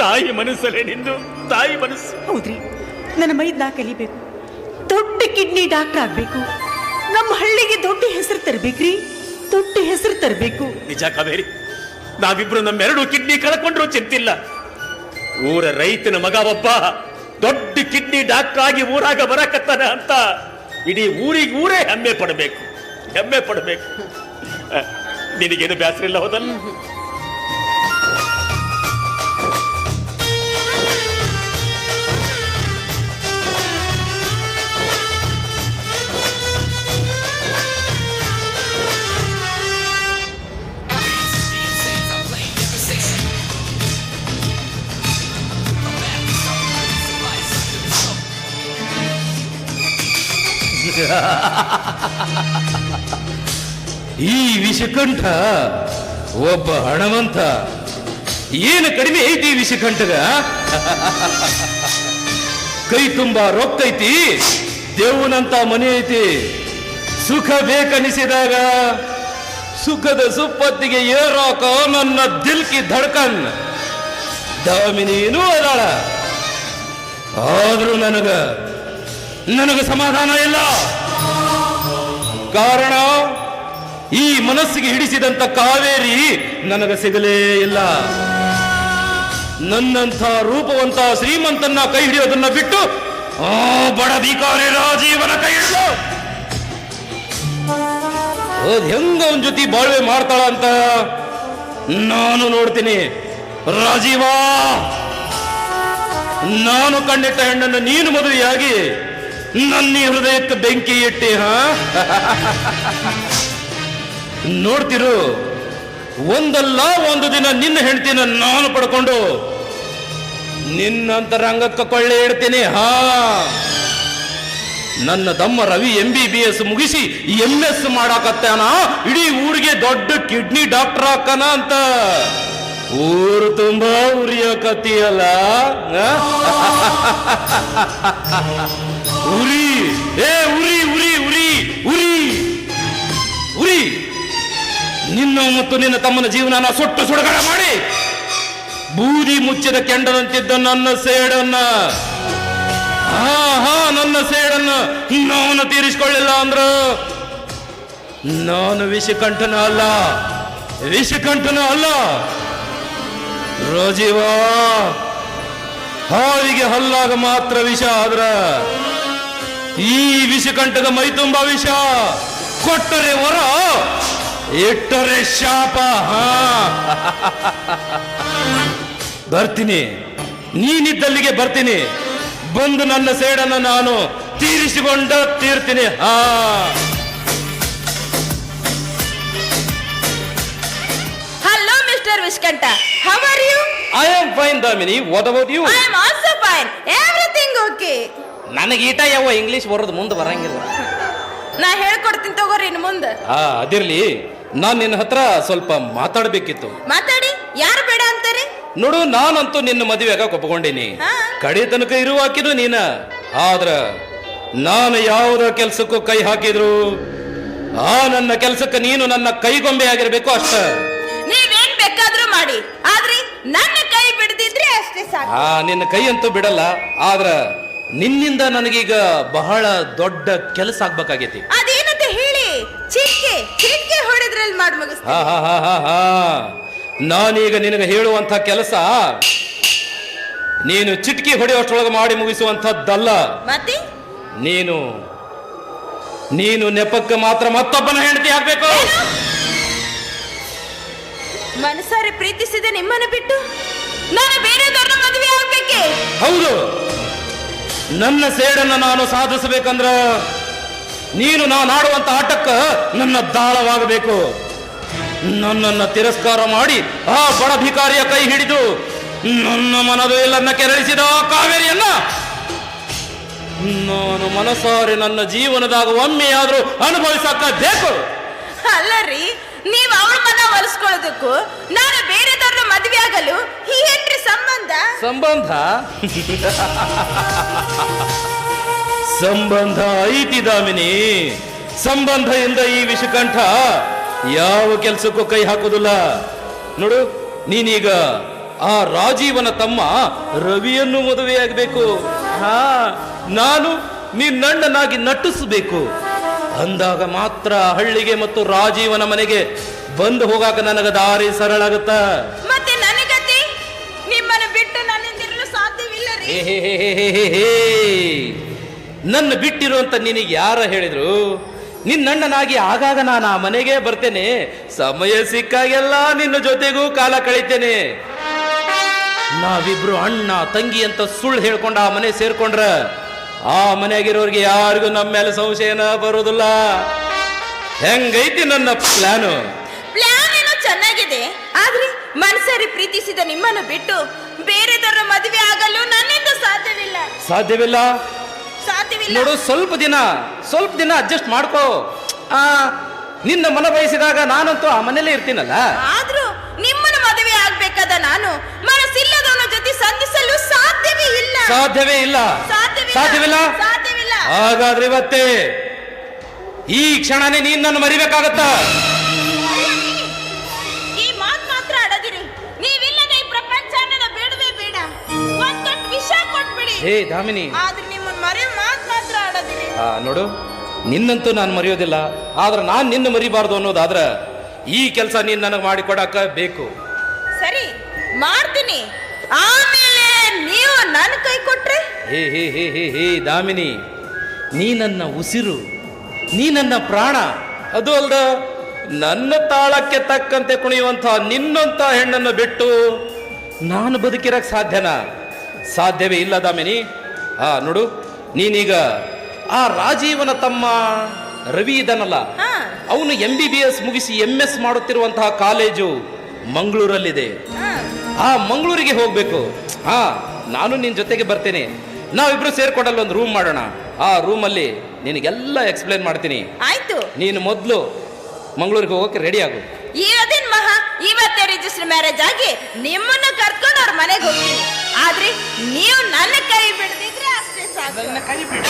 ತಾಯಿ ಮನಸ್ಸಲ್ಲೇ ನಿಂದು, ತಾಯಿ ಮನಸ್ಸು. ಹೌದ್ರಿ, ನನ್ನ ಮೈದ್ ನಾ ಕಲಿಬೇಕು, ದೊಡ್ಡ ಕಿಡ್ನಿ ಡಾಕ್ಟರ್ ಆಗ್ಬೇಕು, ನಮ್ಮ ಹಳ್ಳಿಗೆ ದೊಡ್ಡ ಹೆಸರು ತರಬೇಕ್ರಿ, ದೊಡ್ಡ ಹೆಸರು ತರಬೇಕು. ನಿಜ ಕಾವೇರಿ, ನಾವಿಬ್ರು ನಮ್ಮೆರಡು ಕಿಡ್ನಿ ಕಳ್ಕೊಂಡ್ರು ಚಿಂತಿಲ್ಲ. ಊರ ರೈತನ ಮಗ ಒಬ್ಬ ದೊಡ್ಡ ಕಿಡ್ನಿ ಡಾಕ್ಟರ್ ಆಗಿ ಊರಾಗ ಬರಕತ್ತಾನ ಅಂತ ಇಡೀ ಊರೇ ಹೆಮ್ಮೆ ಪಡಬೇಕು. ನಿನಗೇನು ಬೇಸರ ಇಲ್ಲ ಹೋದಲ್ಲ? ಈ ವಿಷಕಂಠ ಒಬ್ಬ ಹಣವಂತ. ಏನು ಕಡಿಮೆ ಐತಿ ವಿಷಕಂಠಗ? ಕೈ ತುಂಬಾ ರೊಕ್ಕ ಐತಿ, ದೇವನಂತ ಮನೆ ಐತಿ. ಸುಖ ಬೇಕನಿಸಿದಾಗ ಸುಖದ ಸುಪ್ಪತ್ತಿಗೆ ಏರಾಕ ನನ್ನ ದಿಲ್ಕಿ ಧಡ್ಕನ್ ದಾಮಿನಿನೂ ಅದಾಳ. ಆದ್ರೂ ನನಗ ಸಮಾಧಾನ ಇಲ್ಲ. ಕಾರಣ ಈ ಮನಸ್ಸಿಗೆ ಹಿಡಿಸಿದಂತ ಕಾವೇರಿ ನನಗ ಸಿಗಲೇ ಇಲ್ಲ. ನನ್ನಂಥ ರೂಪವಂತ ಶ್ರೀಮಂತನ್ನ ಕೈ ಹಿಡಿಯೋದನ್ನ ಬಿಟ್ಟು ಆ ಬಡ ಭಿಕಾರಿ ರಾಜೀವನ ಕೈ ಹಿಡಿದು ಅದ್ ಹೆಂಗ ಅವನ ಜೊತೆ ಬಾಳ್ವೆ ಮಾಡ್ತಾಳ ಅಂತ ನಾನು ನೋಡ್ತೀನಿ. ರಾಜೀವ, ನಾನು ಕಂಡಿಟ್ಟ ಹೆಣ್ಣನ್ನು ನೀನು ಮದುವೆಯಾಗಿ ನನ್ನ ಹೃದಯಕ್ಕೆ ಬೆಂಕಿ ಇಟ್ಟಿ. ನೋಡ್ತಿರು, ಒಂದಲ್ಲ ಒಂದು ದಿನ ನಿನ್ನ ಹೆಂಡತಿನ ನಾನು ಪಡ್ಕೊಂಡು ನಿನ್ನಂತರಂಗಕ್ಕೆ ಕೊಳ್ಳೆ ಇಡ್ತೀನಿ. ನನ್ನ ತಮ್ಮ ರವಿ MBBS ಮುಗಿಸಿ MS ಮಾಡಾಕತ್ತಾನ, ಇಡೀ ಊರಿಗೆ ದೊಡ್ಡ ಕಿಡ್ನಿ ಡಾಕ್ಟರ್ ಹಾಕನ ಅಂತ ಊರು ತುಂಬಾ ಉರಿಯಕತ್ತೀಯಲ್ಲ. ಉರಿ, ಉರಿ ಉರಿ ಉರಿ ಉರಿ ಉರಿ. ನಿನ್ನ ಮತ್ತು ನಿನ್ನ ತಮ್ಮನ ಜೀವನ ಸುಟ್ಟು ಸುಡುಗಡೆ ಮಾಡಿ ಬೂದಿ ಮುಚ್ಚಿದ ಕೆಂಡದಂತಿದ್ದ ನನ್ನ ಸೇಡನ್ನ ನನ್ನ ಸೇಡನ್ನ ನಾನು ತೀರಿಸಿಕೊಳ್ಳಿಲ್ಲ ಅಂದ್ರ ನಾನು ವಿಷಕಂಠನ ಅಲ್ಲ. ರಾಜೀವ, ಹಾವಿಗೆ ಹಲ್ಲಾಗ ಮಾತ್ರ ವಿಷ ಆದ್ರ ಈ ವಿಷಕಂಠದ ಮೈ ತುಂಬ ವಿಷ. ಕೊಟ್ಟರೆ ವರ, ಇಟ್ಟರೆ ಶಾಪ. ಬರ್ತೀನಿ, ನೀನಿದ್ದಲ್ಲಿಗೆ ಬರ್ತೀನಿ. ಬಂದು ನನ್ನ ಸೇಡನ್ನು ನಾನು ತೀರಿಸಿಕೊಂಡ ತೀರ್ತೀನಿ. Hello, Mr. Vishkanta. How are you? I am fine, Damini. What about you? I am also fine. Everything okay. ನನಗೆ ಈಟ ಯಾವ ಇಂಗ್ಲಿಷ್ ಬರೋದು ಮುಂದೆ ಬರಂಗಿಲ್ಲ. ನಾ ಹೇಳ್ಕೊಡ್ತೀನಿ ತಗೋರಿ ಇನ್ನು ಮುಂದೆ. ಅದಿರ್ಲಿ, ನಾನ್ ನಿನ್ನ ಹತ್ರ ಸ್ವಲ್ಪ ಮಾತಾಡ್ಬೇಕಿತ್ತು. ಮಾತಾಡಿ, ಯಾರು ಬೇಡ ಅಂತಾರೆ? ನೋಡು, ನಾನಂತೂ ನಿನ್ನ ಮದುವೆಗ ಒಪ್ಕೊಂಡೀನಿ. ಕಡೆ ತನಕ ಇರುವಾಕಿನೂ ನೀನ. ಆದ್ರ ನಾನು ಯಾವುದೋ ಕೆಲ್ಸಕ್ಕೂ ಕೈ ಹಾಕಿದ್ರು ಆ ನನ್ನ ಕೆಲ್ಸಕ್ಕೆ ನೀನು ನನ್ನ ಕೈಗೊಂಬೆ ಆಗಿರ್ಬೇಕು ಅಷ್ಟ. ನೀವೇನ್ ಬೇಕಾದ್ರೂ ಮಾಡಿ, ಆದ್ರೆ ನನ್ನ ಕೈ ಬಿಡದಿದ್ರೆ ಅಷ್ಟೇ ಸಾಕು. ನಿನ್ನ ಕೈ ಅಂತೂ ಬಿಡಲ್ಲ. ಆದ್ರ ನಿನ್ನಿಂದ ನನಗೀಗ ಬಹಳ ದೊಡ್ಡ ಕೆಲಸ ಆಗ್ಬೇಕಾಗೈತಿ. ಅದೇನಂತ ಹೇಳಿ? ಚಿಟ್ಕೆ ಹೊಡೆದ್ರಲ್ಲಿ ಮಾಡಿ ಮುಗಿಸ್ತೀನಿ. ನಾನೀಗ ನಿನಗೆ ಹೇಳುವಂತ ಕೆಲಸ ನೀನು ಚಿಟ್ಕಿ ಹೊಡೆಯುವಷ್ಟೊಳಗೆ ಮಾಡಿ ಮುಗಿಸುವಂತದ್ದಲ್ಲ. ಮತ್ತೆ ನೀನು ನೆಪಕ್ಕೆ ಮಾತ್ರ ಮತ್ತೊಬ್ಬನ ಹೆಂಡತಿ ಆಗ್ಬೇಕು. ಮನಸಾರೆ ಪ್ರೀತಿಸಿದ ನಿಮ್ಮನ್ನ ಬಿಟ್ಟು ನಾನು ಬೇರೆದವ್ರನ್ನ ಮದುವೆ ಆಗ್ಬೇಕೆ? ಹೌದು, ನನ್ನ ಸೇಡನ್ನ ನಾನು ಸಾಧಿಸಬೇಕಂದ್ರ ನೀನು ನಾನಾಡುವಂತ ಆಟಕ್ಕ ನನ್ನ ದಾಳವಾಗಬೇಕು. ನನ್ನನ್ನ ತಿರಸ್ಕಾರ ಮಾಡಿ ಆ ಬಡ ಭಿಕಾರಿಯ ಕೈ ಹಿಡಿದು ನನ್ನ ಮನದೊಯಲನ್ನ ಕೆರಳಿಸಿದ ಕಾವೇರಿಯನ್ನ ನಾನು ಮನಸಾರೆ ನನ್ನ ಜೀವನದಾಗ ಒಮ್ಮೆಯಾದ್ರೂ ಅನುಭವಿಸಬೇಕು. ಅಲ್ಲರಿ, ನೀವು ಅವ್ರ ಮನ ಒಲಿಸ್ಕೊಳ್ಳೋದಕ್ಕೂ ನಾನು ಬೇರೆದವ್ರನ್ನ ಮದುವೆ ಆಗಲು ಏನ್ರಿ ಸಂಬಂಧ ಐತಿ ದಾಮಿನಿ. ಸಂಬಂಧದಿಂದ ಈ ವಿಷಕಂಠ ಯಾವ ಕೆಲಸಕ್ಕೂ ಕೈ ಹಾಕುದಿಲ್ಲ. ನೋಡು, ನೀನೀಗ ಆ ರಾಜೀವನ ತಮ್ಮ ರವಿಯನ್ನು ಮದುವೆಯಾಗಬೇಕು. ನಾನು ನಿನ್ನಣ್ಣನಾಗಿ ನಟಿಸಬೇಕು. ಅಂದಾಗ ಮಾತ್ರ ಹಳ್ಳಿಗೆ ಮತ್ತು ರಾಜೀವನ ಮನೆಗೆ ಬಂದು ಹೋಗಾಕ ನನಗ ದಾರಿ ಸರಳ ಆಗುತ್ತ. ಮತ್ತೆ ನನಗತಿ ನಿಮ್ಮನ್ನು ಬಿಟ್ಟು ನನ್ನಿಂದಿರಲು ಸಾಧ್ಯವಿಲ್ಲ ರೀ. ನನ್ನ ಬಿಟ್ಟಿರು ಅಂತ ನಿನಗೆ ಯಾರ ಹೇಳಿದ್ರು? ನಿನ್ನಣ್ಣನಾಗಿ ಆಗಾಗ ನಾನು ಆ ಮನೆಗೆ ಬರ್ತೇನೆ, ಸಮಯ ಸಿಕ್ಕಾಗೆಲ್ಲ ನಿನ್ನ ಜೊತೆಗೂ ಕಾಲ ಕಳಿತೇನೆ. ನಾವಿಬ್ರು ಅಣ್ಣ ತಂಗಿ ಅಂತ ಸುಳ್ಳು ಹೇಳ್ಕೊಂಡ ಆ ಮನೆ ಸೇರ್ಕೊಂಡ್ರ ಆ ಮನೆಯಾಗಿರೋರಿಗೆ ಯಾರಿಗೂ ನಮ್ಮ ಮೇಲೆ ಸಂಶಯನ ಬರೋದಿಲ್ಲ. ಹೆಂಗೈತಿ ನನ್ನ ಪ್ಲಾನು? ಪ್ಲಾನ್ ಏನೋ ಚೆನ್ನಾಗಿದೆ, ಆದ್ರೆ ಮನಸರಿ ಪ್ರೀತಿಸಿದ ನಿಮ್ಮನ್ನು ಬಿಟ್ಟು ಬೇರೆದವರ ಮದುವೆ ಆಗಲು ನನ್ನಿಂದ ಸಾಧ್ಯವಿಲ್ಲ. ಸಾಧ್ಯವಿಲ್ಲ ಸಾಧ್ಯವಿಲ್ಲ. ನೋಡು, ಸ್ವಲ್ಪ ದಿನ ಅಡ್ಜಸ್ಟ್ ಮಾಡ್ಕೋ. ನಿನ್ನ ಮನ ಬಯಸಿದಾಗ ನಾನಂತೂ ಆ ಮನೇಲೇ ಇರ್ತೀನಲ್ಲ. ಆದ್ರೂ ನಿಮ್ಮನ್ನು ಮದುವೆ ಆಗ್ಬೇಕಾದ ನಾನು ಮನಸ್ಸಿಲ್ಲದವನ ಜೊತೆ ಸಂಧಿಸಲು ಸಾಧ್ಯವೇ ಇಲ್ಲ. ಸಾಧ್ಯವೇ ಇಲ್ಲ. ಸಾಧ್ಯವಿಲ್ಲ. ಸಾಧ್ಯವಿಲ್ಲ. ಹಾಗಾದ್ರೆ ಇವತ್ತೇ ಈ ಕ್ಷಣನೇ ನೀನ್ ನನ್ನ ಮರಿಬೇಕಾಗತ್ತ. ಈ ಮಾತು ಮಾತ್ರ ಆಡದಿರಿ. ನೀವಿಲ್ಲದೆ ಈ ಪ್ರಪಂಚ ನನ್ನ ಬೇಡವೇ ಬೇಡ. ಒಂದ್ ದೊಡ್ಡ ವಿಷ ಕೊಟ್ಬಿಡಿ. ಹೇ ದಾಮಿನಿ, ಆದ್ರೆ ನಿಮ್ಮನ್ನ ಮರೆಯೋ ಮಾತು ಮಾತ್ರ ಆಡದಿರಿ. ನೋಡು, ನಿನ್ನಂತೂ ನಾನು ಮರೆಯೋದಿಲ್ಲ. ಆದ್ರೆ ನಾನು ನಿನ್ನ ಮರಿಬಾರ್ದು ಅನ್ನೋದಾದ್ರ ಈ ಕೆಲಸ ನೀನ್ ನನಗೆ ಮಾಡಿಕೊಡಕ ಬೇಕು. ಸರಿ, ಮಾಡ್ತೀನಿ. ಆಮೇಲೆ ನೀವು ನನ್ನ ಕೈ ಕೊಟ್ರೆ? ಹೇ ಹೇ ಹೇ ಹೇ ಹೇ ದಾಮಿನಿ, ನೀ ನನ್ನ ಉಸಿರು, ನೀ ನನ್ನ ಪ್ರಾಣ. ಅದು ಅಲ್ದ ನನ್ನ ತಾಳಕ್ಕೆ ತಕ್ಕಂತೆ ಕುಣಿಯುವಂತ ನಿನ್ನಂತ ಹೆಣ್ಣನ್ನು ಬಿಟ್ಟು ನಾನು ಬದುಕಿರಕ್ ಸಾಧ್ಯನಾ? ಸಾಧ್ಯವೇ ಇಲ್ಲ ದಾಮಿನಿ. ನೋಡು, ನೀನೀಗ ಆ ರಾಜೀವನ ತಮ್ಮ ರವಿ ಇದನ್ನಲ್ಲ, ಅವನು MBBS ಮುಗಿಸಿ MS ಮಾಡುತ್ತಿರುವಂತಹ ಕಾಲೇಜು ಮಂಗಳೂರಲ್ಲಿದೆ. ಆ ಮಂಗಳೂರಿಗೆ ಹೋಗ್ಬೇಕು. ನಾನು ನಿನ್ ಜೊತೆಗೆ ಬರ್ತೇನೆ. ನಾವಿಬ್ರು ಸೇರ್ಕೊಂಡಲ್ಲಿ ಒಂದು ರೂಮ್ ಮಾಡೋಣ. ಆ ರೂಮಲ್ಲಿ ನಿನಗೆಲ್ಲ ಎಕ್ಸ್ಪ್ಲೇನ್ ಮಾಡ್ತೀನಿ. ಆಯ್ತು. ನೀನು ಮೊದಲು ಮಂಗಳೂರಿಗೆ ಹೋಗೋಕೆ ರೆಡಿ ಆಗು. ಇವತ್ತಿನ ಇವತ್ತೇ ರಿಜಿಸ್ಟರ್ ಮ್ಯಾರೇಜ್ ಆಗಿ ನಿಮ್ಮನ್ನ ಕರ್ಕೊಂಡು ಅವ್ರ ಮನೆಗೆ ಹೋಗ್ತೀನಿ. ಆದ್ರೆ ನೀವು ನನ್ನ ಕೈ ಬಿಡದಿದ್ರೆ ಅಷ್ಟೇ ಸಾಕು. ಕೈ ಬಿಡ.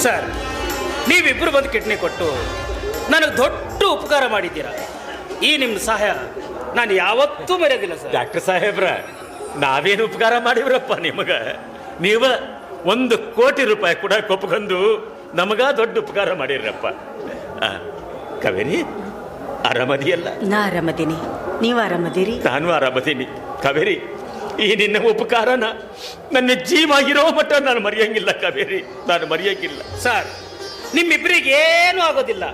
ಸರ್, ನೀವಿಬ್ಬರು ಬಂದು ಕಿಡ್ನಿ ಕೊಟ್ಟು ನನಗೆ ದೊಡ್ಡ ಉಪಕಾರ ಮಾಡಿದ್ದೀರಾ. ಈ ನಿಮ್ಮ ಸಹಾಯ ನಾನು ಯಾವತ್ತೂ ಮರೆಯೋದಿಲ್ಲ ಸರ್. ಡಾಕ್ಟರ್ ಸಾಹೇಬ್ರ, ನಾವೇನು ಉಪಕಾರ ಮಾಡಿವ್ರಪ್ಪ ನಿಮಗ? ನೀವ 1 ಕೋಟಿ ರೂಪಾಯಿ ಕೂಡ ಕೊಪ್ಕೊಂಡು ನಮಗ ದೊಡ್ಡ ಉಪಕಾರ ಮಾಡಿರಪ್ಪ. ಕಾವೇರಿ, ಆರಾಮದಿಯಲ್ಲ? ನಾ ಆರಾಮದೀನಿ, ನೀವು ಆರಾಮದಿರಿ? ನಾನು ಆರಾಮದೀನಿ. ಕಾವೇರಿ, ಈ ನಿನ್ನ ಉಪಕಾರನ ನನ್ನ ಜೀವ ಇರೋ ಮಟ್ಟ ನಾನು ಮರೆಯಂಗಿಲ್ಲ ಕಾವೇರಿ, ನಾನು ಮರೆಯಂಗಿಲ್ಲ. ಸರ್, ನಿಮ್ಮಿಬ್ಬರಿಗೆ ಏನೂ ಆಗೋದಿಲ್ಲ.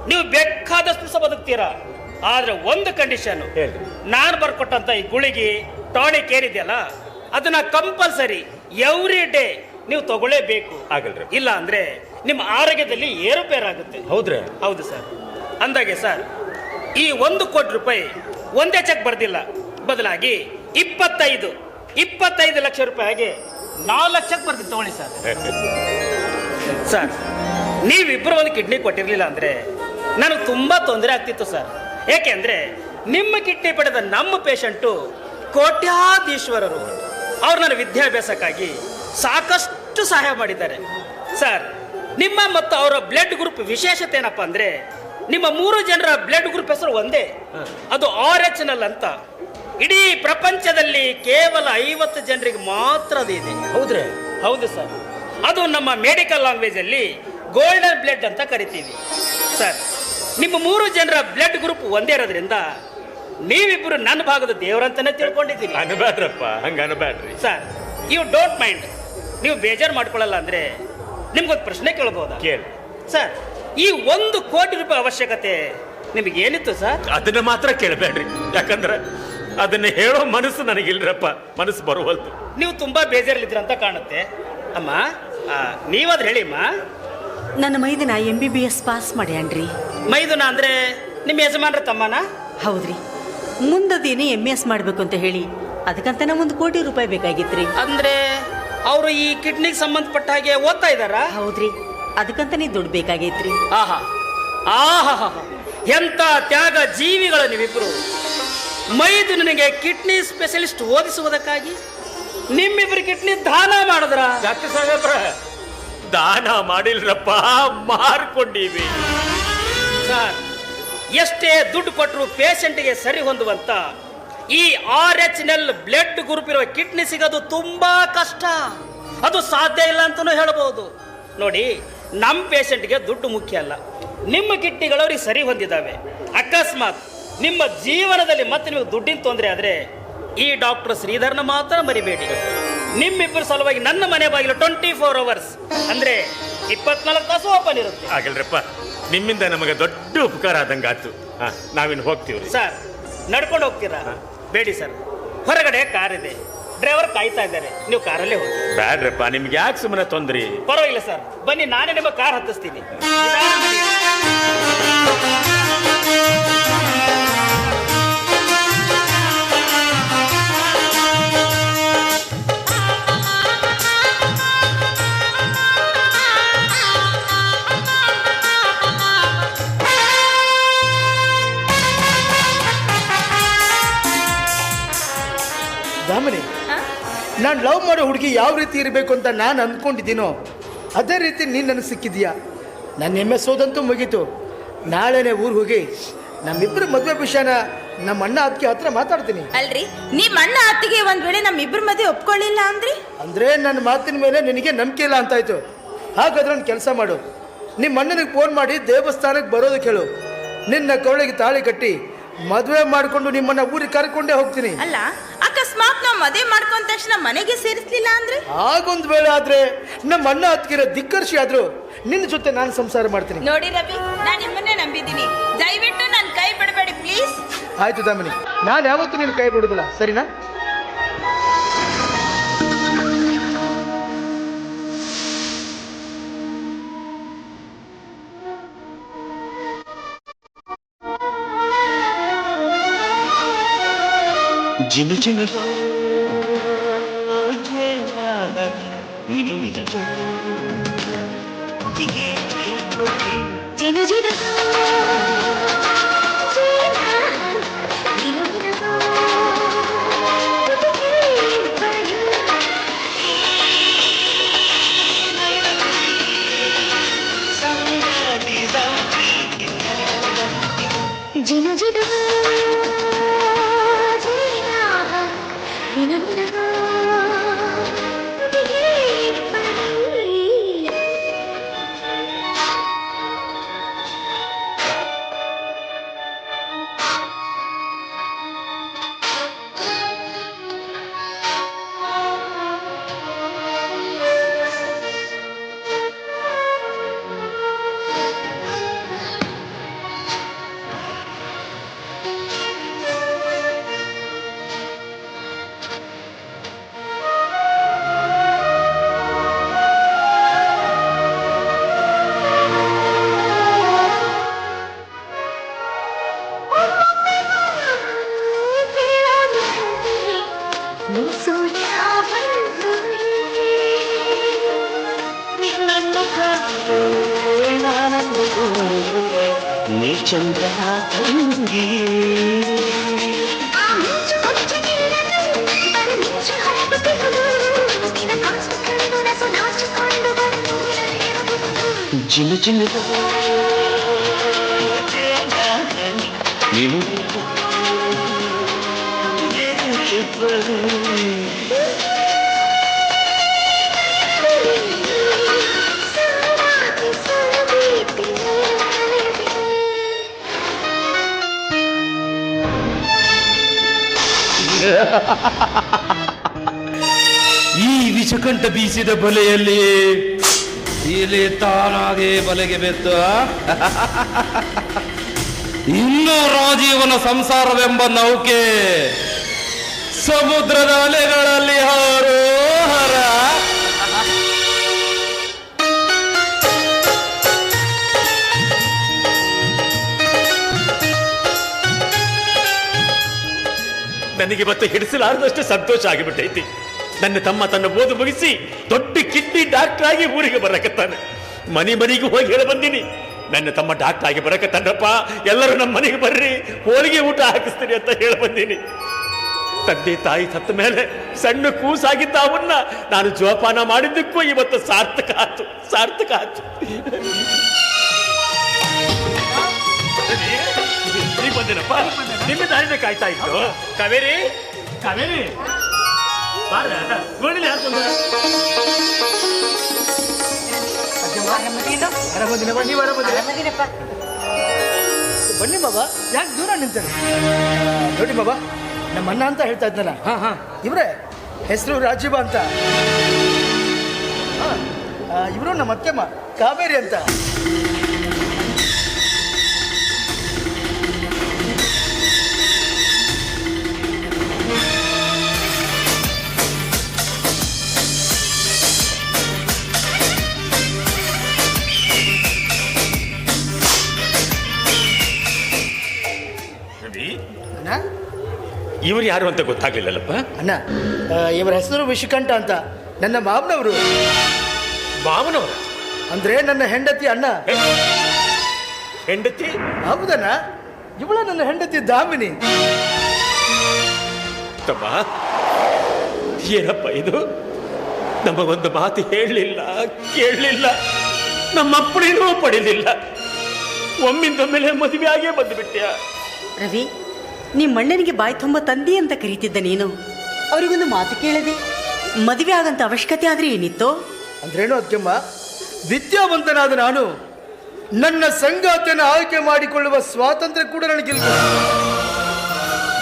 ನೀವು ಬೇಕಾದಷ್ಟು ದಿವಸ ಬದುಕ್ತೀರಾ. ಆದ್ರೆ ಒಂದು ಕಂಡೀಷನ್, ಹೇಳಿ. ನಾನು ಬರ್ಕೊಟ್ಟಂತ ಈ ಗುಳಿಗೆ ಟಾನಿಕ್ ಏನಿದೆಯಲ್ಲ, ಅದನ್ನ ಕಂಪಲ್ಸರಿ ಎವ್ರಿ ಡೇ ನೀವು ತಗೊಳ್ಳೇಬೇಕು. ಆಗಲ್ರಿ? ಇಲ್ಲ ಅಂದ್ರೆ ನಿಮ್ಮ ಆರೋಗ್ಯದಲ್ಲಿ ಏರುಪೇರಾಗುತ್ತೆ. ಹೌದ್ರಿ? ಹೌದು ಸರ್. ಅಂದಾಗೆ ಸರ್, ಈ 1 ಕೋಟಿ ರೂಪಾಯಿ ಒಂದೇ ಚೆಕ್ ಬರ್ದಿಲ್ಲ, ಬದಲಾಗಿ 25 ಲಕ್ಷ ರೂಪಾಯಿಗೆ 4 ಚೆಕ್ ಬರ್ದಿದ್ದು ತಗೊಳ್ಳಿ ಸರ್. ಸರ್, ನೀವಿಬ್ಬರು ಒಂದು ಕಿಡ್ನಿ ಕೊಟ್ಟಿರ್ಲಿಲ್ಲ ಅಂದ್ರೆ ನನಗೆ ತುಂಬಾ ತೊಂದರೆ ಆಗ್ತಿತ್ತು ಸರ್. ಯಾಕೆಂದ್ರೆ ನಿಮ್ಮ ಕಿಡ್ನಿ ಪಡೆದ ನಮ್ಮ ಪೇಷಂಟು ಕೋಟ್ಯಾಧೀಶ್ವರರು. ಅವ್ರು ನನ್ನ ವಿದ್ಯಾಭ್ಯಾಸಕ್ಕಾಗಿ ಸಾಕಷ್ಟು ಸಹಾಯ ಮಾಡಿದ್ದಾರೆ ಸರ್. ನಿಮ್ಮ ಮತ್ತು ಅವರ ಬ್ಲಡ್ ಗ್ರೂಪ್ ವಿಶೇಷತೆ ಏನಪ್ಪಾ ಅಂದ್ರೆ, ನಿಮ್ಮ 3 ಜನರ ಬ್ಲಡ್ ಗ್ರೂಪ್ ಹೆಸರು ಒಂದೇ, ಅದು RHNL ಅಂತ. ಇಡೀ ಪ್ರಪಂಚದಲ್ಲಿ ಕೇವಲ 50 ಜನರಿಗೆ ಮಾತ್ರ ಅದು ಇದೆ. ಹೌದ್ರಿ? ಹೌದು ಸರ್. ಅದು ನಮ್ಮ ಮೆಡಿಕಲ್ ಲ್ಯಾಂಗ್ವೇಜ್ ಅಲ್ಲಿ ಗೋಲ್ಡನ್ ಬ್ಲಡ್ ಅಂತ ಕರಿತೀವಿ ಸರ್. ನಿಮ್ಮ 3 ಜನರ ಬ್ಲಡ್ ಗ್ರೂಪ್ ಒಂದೇ ಇರೋದ್ರಿಂದ ನೀವಿಬ್ಬರು ನನ್ನ ಭಾಗದ ದೇವರಂತಾನೆ ತಿಳ್ಕೊಂಡಿದ್ದೀನಿ. ಅನ್ಬ್ಯಾಡ್ರಪ್ಪ, ಹಂಗ ಅನ್ಬ್ಯಾಡ್ರಿ ಸರ್. ಯು ಡೋಂಟ್ ಮೈಂಡ್, ನೀವು ಬೇಜಾರು ಮಾಡ್ಕೊಳ್ಳಲ್ಲ ಅಂದ್ರೆ ನಿಮ್ಗೊಂದು ಪ್ರಶ್ನೆ ಕೇಳಬಹುದಾ? ಕೇಳಿ ಸರ್. ಈ 1 ಕೋಟಿ ರೂಪಾಯಿ ಅವಶ್ಯಕತೆ ನಿಮಗೆ ಏನಿತ್ತು ಸರ್? ಅದನ್ನ ಮಾತ್ರ ಕೇಳಬೇಡ್ರಿ, ಯಾಕಂದ್ರೆ ಅದನ್ನ ಹೇಳೋ ಮನಸ್ಸು ನನಗಿಲ್ರಪ್ಪ, ಮನಸ್ಸು ಬರುವಲ್ದು. ನೀವು ತುಂಬಾ ಬೇಜಾರಲ್ಲಿದ್ರ ಅಂತ ಕಾಣುತ್ತೆ. ಅಮ್ಮ, ನೀವಾದ್ರೆ ಹೇಳಿಮ್ಮ. ನನ್ನ ಮೈದನ MBBS ಪಾಸ್ ಮಾಡ್ಯಾನ್ರಿ. ಮೈದುನ ಅಂದ್ರೆ ನಿಮ್ಮ ಯಜಮಾನ್ರ ತಮ್ಮನ? ಹೌದ್ರಿ. ಮುಂದದೇನೇ MS ಮಾಡ್ಬೇಕು ಅಂತ ಹೇಳಿ ಅದಕ್ಕಂತ 1 ಕೋಟಿ ರೂಪಾಯಿ ಬೇಕಾಗಿತ್ರಿ. ಅಂದ್ರೆ ಅವರು ಈ ಕಿಡ್ನಿಗೆ ಸಂಬಂಧಪಟ್ಟ ಹಾಗೆ ಓದ್ತಾ ಇದ್ದಾರಾ? ಹೌದ್ರಿ, ಅದಕ್ಕಂತಾನೆ ದುಡ್ಡು ಬೇಕಾಗೈತ್ರಿ. ಆಹಾ ಆಹಾ, ಎಂತ ತ್ಯಾಗ ಜೀವಿಗಳು ನೀವಿಬ್ರು. ಮೈದುನಿಗೆ ಕಿಡ್ನಿ ಸ್ಪೆಷಲಿಸ್ಟ್ ಓದಿಸುವುದಕ್ಕಾಗಿ ನಿಮ್ಮಿಬ್ರು ಕಿಡ್ನಿ ದಾನ ಮಾಡಿದ್ರ? ಡಾಕ್ಟರ್ ಸಾಹೇಬ್ರ, ದಾನ ಮಾಡಿಲ್ರಪ್ಪ, ಮಾರ್ಕೊಂಡೀವಿ. ಸರ್, ಎಷ್ಟೇ ದುಡ್ಡು ಕೊಟ್ಟರು ಪೇಷಂಟ್ಗೆ ಸರಿ ಹೊಂದುವಂತ ಈ RHNL ಬ್ಲಡ್ ಗ್ರೂಪ್ ಇರುವ ಕಿಡ್ನಿ ಸಿಗೋದು ತುಂಬಾ ಕಷ್ಟ. ಅದು ಸಾಧ್ಯ ಇಲ್ಲ ಅಂತಲೂ ಹೇಳ್ಬೋದು. ನೋಡಿ, ನಮ್ಮ ಪೇಷಂಟ್ಗೆ ದುಡ್ಡು ಮುಖ್ಯ ಅಲ್ಲ, ನಿಮ್ಮ ಕಿಡ್ನಿಗಳು ಅವ್ರಿಗೆ ಸರಿ ಹೊಂದಿದ್ದಾವೆ. ಅಕಸ್ಮಾತ್ ನಿಮ್ಮ ಜೀವನದಲ್ಲಿ ಮತ್ತೆ ನಿಮಗೆ ದುಡ್ಡಿನ ತೊಂದರೆ ಆದರೆ ಈ ಡಾಕ್ಟರ್ ಶ್ರೀಧರ್ನ ಮಾತ್ರ ಮರಿಬೇಡಿ. ನಿಮ್ಮಿಬ್ಬರ ಸಲುವಾಗಿ ನನ್ನ ಮನೆ ಬಾಗಿಲು 24 hours ಅಂದ್ರೆ 24 ತಾಸು ಓಪನ್ ಇರುತ್ತೆ. ಆಗಲ್ರಪ್ಪ, ನಿಮ್ಮಿಂದ ನಮಗೆ ದೊಡ್ಡ ಉಪಕಾರ ಆದಂಗಾತು. ನಾವಿನ್ನು ಹೋಗ್ತೀವ್ರಿ. ಸರ್, ನಡ್ಕೊಂಡು ಹೋಗ್ತೀರಾ? ಬೇಡಿ ಸರ್, ಹೊರಗಡೆ ಕಾರ್ ಇದೆ, ಡ್ರೈವರ್ ಕಾಯ್ತಾ ಇದ್ದಾರೆ, ನೀವು ಕಾರಲ್ಲೇ ಹೋಗಿ. ಬ್ಯಾಡ್ರಪ್ಪ, ನಿಮ್ಗೆ ಯಾಕೆ ಸುಮ್ಮನೆ ತೊಂದ್ರಿ? ಪರವಾಗಿಲ್ಲ ಸರ್, ಬನ್ನಿ, ನಾನೇ ನಿಮ್ಮ ಕಾರ್ ಹತ್ತಿಸ್ತೀನಿ. ದಾಮಿನಿ, ನಾನು ಲವ್ ಮಾಡೋ ಹುಡುಗಿ ಯಾವ ರೀತಿ ಇರಬೇಕು ಅಂತ ನಾನು ಅಂದ್ಕೊಂಡಿದ್ದೀನೋ ಅದೇ ರೀತಿ ನೀನು ನನಗೆ ಸಿಕ್ಕಿದೀಯಾ. ನನ್ನ MS ಓದಂತೂ ಮುಗೀತು. ನಾಳೆನೇ ಊರಿಗೆ ಹೋಗಿ ನಮ್ಮಿಬ್ಬರ ಮದುವೆ ವಿಷಯನ ನಮ್ಮ ಅಣ್ಣ ಅದಕ್ಕೆ ಹತ್ರ ಮಾತಾಡ್ತೀನಿ. ಅಲ್ರಿ, ನಿಮ್ಮ ಅಣ್ಣ ಅತ್ತಿಗೆ ಒಂದ್ ವೇಳೆ ನಮ್ಮಿಬ್ರ ಮಧ್ಯೆ ಒಪ್ಕೊಳ್ಳಿಲ್ಲ ಅಂದ್ರಿ? ಅಂದರೆ ನನ್ನ ಮಾತಿನ ಮೇಲೆ ನಿನಗೆ ನಂಬಿಕೆ ಇಲ್ಲ ಅಂತಾಯ್ತು. ಹಾಗಾದ್ರೆ ಒಂದು ಕೆಲಸ ಮಾಡು, ನಿಮ್ಮ ಅಣ್ಣನಿಗೆ ಫೋನ್ ಮಾಡಿ ದೇವಸ್ಥಾನಕ್ಕೆ ಬರೋದಕ್ಕೆ ಹೇಳು. ನಿನ್ನ ಕವಳಿಗೆ ತಾಳಿ ಕಟ್ಟಿ ಮದುವೆ ಮಾಡಿಕೊಂಡು ನಿಮ್ಮನ್ನ ಊರಿಗೆ ಕರ್ಕೊಂಡೇ ಹೋಗ್ತೀನಿ. ಅಲ್ಲ, ಅಕಸ್ಮಾತ್ ನಾವು ಮದುವೆ ಮಾಡ್ಕೊಂಡ ತಕ್ಷಣ ಮನೆಗೆ ಸೇರಿಸ್ಲಿಲ್ಲ ಅಂದ್ರೆ? ಆಗೊಂದು ವೇಳೆ ಆದ್ರೆ ನಮ್ಮ ಅಣ್ಣ ಹತ್ತಿರ ಧಿಕ್ಕರ್ಷಿ ಆದ್ರು ನಿನ್ನ ಜೊತೆ ನಾನು ಸಂಸಾರ ಮಾಡ್ತೀನಿ. ನೋಡಿ ರವಿ, ನಾನು ನಿಮ್ಮನ್ನೇ ನಂಬಿದ್ದೀನಿ, ದಯವಿಟ್ಟು ನನ್ನ ಕೈ ಬಿಡಬೇಡಿ ಪ್ಲೀಸ್. ಆಯ್ತು ದಾಮಿನಿ, ನಾನು ಯಾವತ್ತೂ ನಿನ್ನ ಕೈ ಬಿಡುದಿಲ್ಲ, ಸರಿನಾ? ಜಿನು ಜಿನು ಚಂದ್ರ ತಂಗಿ ಜಿನು ಜಿನು ನೀನು ಈ ವಿಷಕಂಠ ಬೀಸಿದ ಬಲೆಯಲ್ಲಿ ಇಲ್ಲಿ ತಾನಾಗೆ ಬಲೆಗೆ ಬೆತ್ತ ಇನ್ನೂ ರಾಜೀವನ ಸಂಸಾರವೆಂಬ ನೌಕೆ ಸಮುದ್ರದ ಅಲೆಗಳಲ್ಲಿ ಹಾರೋ ಹರ. ನನಗಿವತ್ತು ಹಿಡಿಸಲಾರದಷ್ಟು ಸಂತೋಷ ಆಗಿಬಿಟ್ಟೈತಿ. ನನ್ನ ತಮ್ಮ ತನ್ನ ಓದು ಮುಗಿಸಿ ದೊಡ್ಡ ಕಿಡ್ನಿ ಡಾಕ್ಟರ್ ಆಗಿ ಊರಿಗೆ ಬರಕತ್ತಾನೆ. ಮನೆಗೂ ಹೋಗಿ ಹೇಳಿ ಬಂದೀನಿ, ನನ್ನ ತಮ್ಮ ಡಾಕ್ಟರ್ ಆಗಿ ಬರಕತ್ತಾನಪ್ಪ, ಎಲ್ಲರೂ ನಮ್ಮ ಮನೆಗೆ ಬರ್ರಿ, ಹೋಳಿಗೆ ಊಟ ಹಾಕಿಸ್ತೀನಿ ಅಂತ ಹೇಳಿ ಬಂದೀನಿ. ತಂದೆ ತಾಯಿ ಸತ್ತ ಮೇಲೆ ಸಣ್ಣ ಕೂಸಾಗಿದ್ದ ಅವನ್ನ ನಾನು ಜೋಪಾನ ಮಾಡಿದ್ದಕ್ಕೂ ಇವತ್ತು ಸಾರ್ಥಕ ಆಯ್ತು. ಈಗ ಬಂದೇನಪ್ಪ, ನಿಮ್ಮ ದಾರಿನೇ ಕಾಯ್ತಾ ಇತ್ತು. ಕಾವೇರಿ ಬಾರ, ನೋಡಿಲ್ಲ ಯಾರು ಬಂದ? ಆರಾಮದಿನಪ್ಪ, ನೀವು ಆರಾಮದಿನಪ್ಪ? ಬನ್ನಿ ಬಾಬಾ, ಯಾಕೆ ದೂರ ನಿಂತಾರೆ? ನೋಡಿ ಬಾಬಾ, ನಮ್ಮ ಅಣ್ಣ ಅಂತ ಹೇಳ್ತಾ ಇದ್ನಲ್ಲ, ಇವ್ರೆ ಹೆಸರು ರಾಜೀವ ಅಂತ. ಇವರು ನಮ್ಮ ಅತ್ತೆಮ್ಮ ಕಾವೇರಿ ಅಂತ. ಅಣ್ಣ, ಇವ್ರು ಯಾರು ಅಂತ ಗೊತ್ತಾಗ್ಲಿಲ್ಲಲ್ಲಪ್ಪ? ಅಣ್ಣ, ಇವರ ಹೆಸರು ವಿಷಕಂಠ ಅಂತ, ನನ್ನ ಮಾವನವರು. ಮಾವನವರ ಅಂದ್ರೆ ನನ್ನ ಹೆಂಡತಿ ಅಣ್ಣ. ಹೆಂಡತಿ? ಹೌದಣ್ಣ, ಇವಳ ನನ್ನ ಹೆಂಡತಿ ದಾಮಿನಿ. ತಮ್ಮ, ಏನಪ್ಪ ಇದು? ನಮಗೊಂದು ಮಾತು ಹೇಳಲಿಲ್ಲ, ಕೇಳಲಿಲ್ಲ, ನಮ್ಮಪ್ಪಣೆನೂ ಪಡೆಯಲಿಲ್ಲ. ಒಮ್ಮಿಂದೊಮ್ಮೆಲೆ ಮದುವೆ ಆಗೇ ಬಂದುಬಿಟ್ಟ್ಯಾ? ರವಿ, ನಿಮ್ಮ ಅಣ್ಣನಿಗೆ ಬಾಯಿ ತುಂಬ ತಂದೆ ಅಂತ ಕರೀತಿದ್ದ ನೀನು, ಅವರಿಗೊಂದು ಮಾತು ಕೇಳದೆ ಮದುವೆ ಆಗಂತ ಅವಶ್ಯಕತೆ ಆದ್ರೆ ಏನಿತ್ತು? ಅಂದ್ರೇನು ಅತ್ಯಮ್ಮ, ವಿದ್ಯಾವಂತನಾದ ನಾನು ನನ್ನ ಸಂಗಾತಿಯನ್ನು ಆಯ್ಕೆ ಮಾಡಿಕೊಳ್ಳುವ ಸ್ವಾತಂತ್ರ್ಯ ಕೂಡ ನನಗಿಲ್ಲ.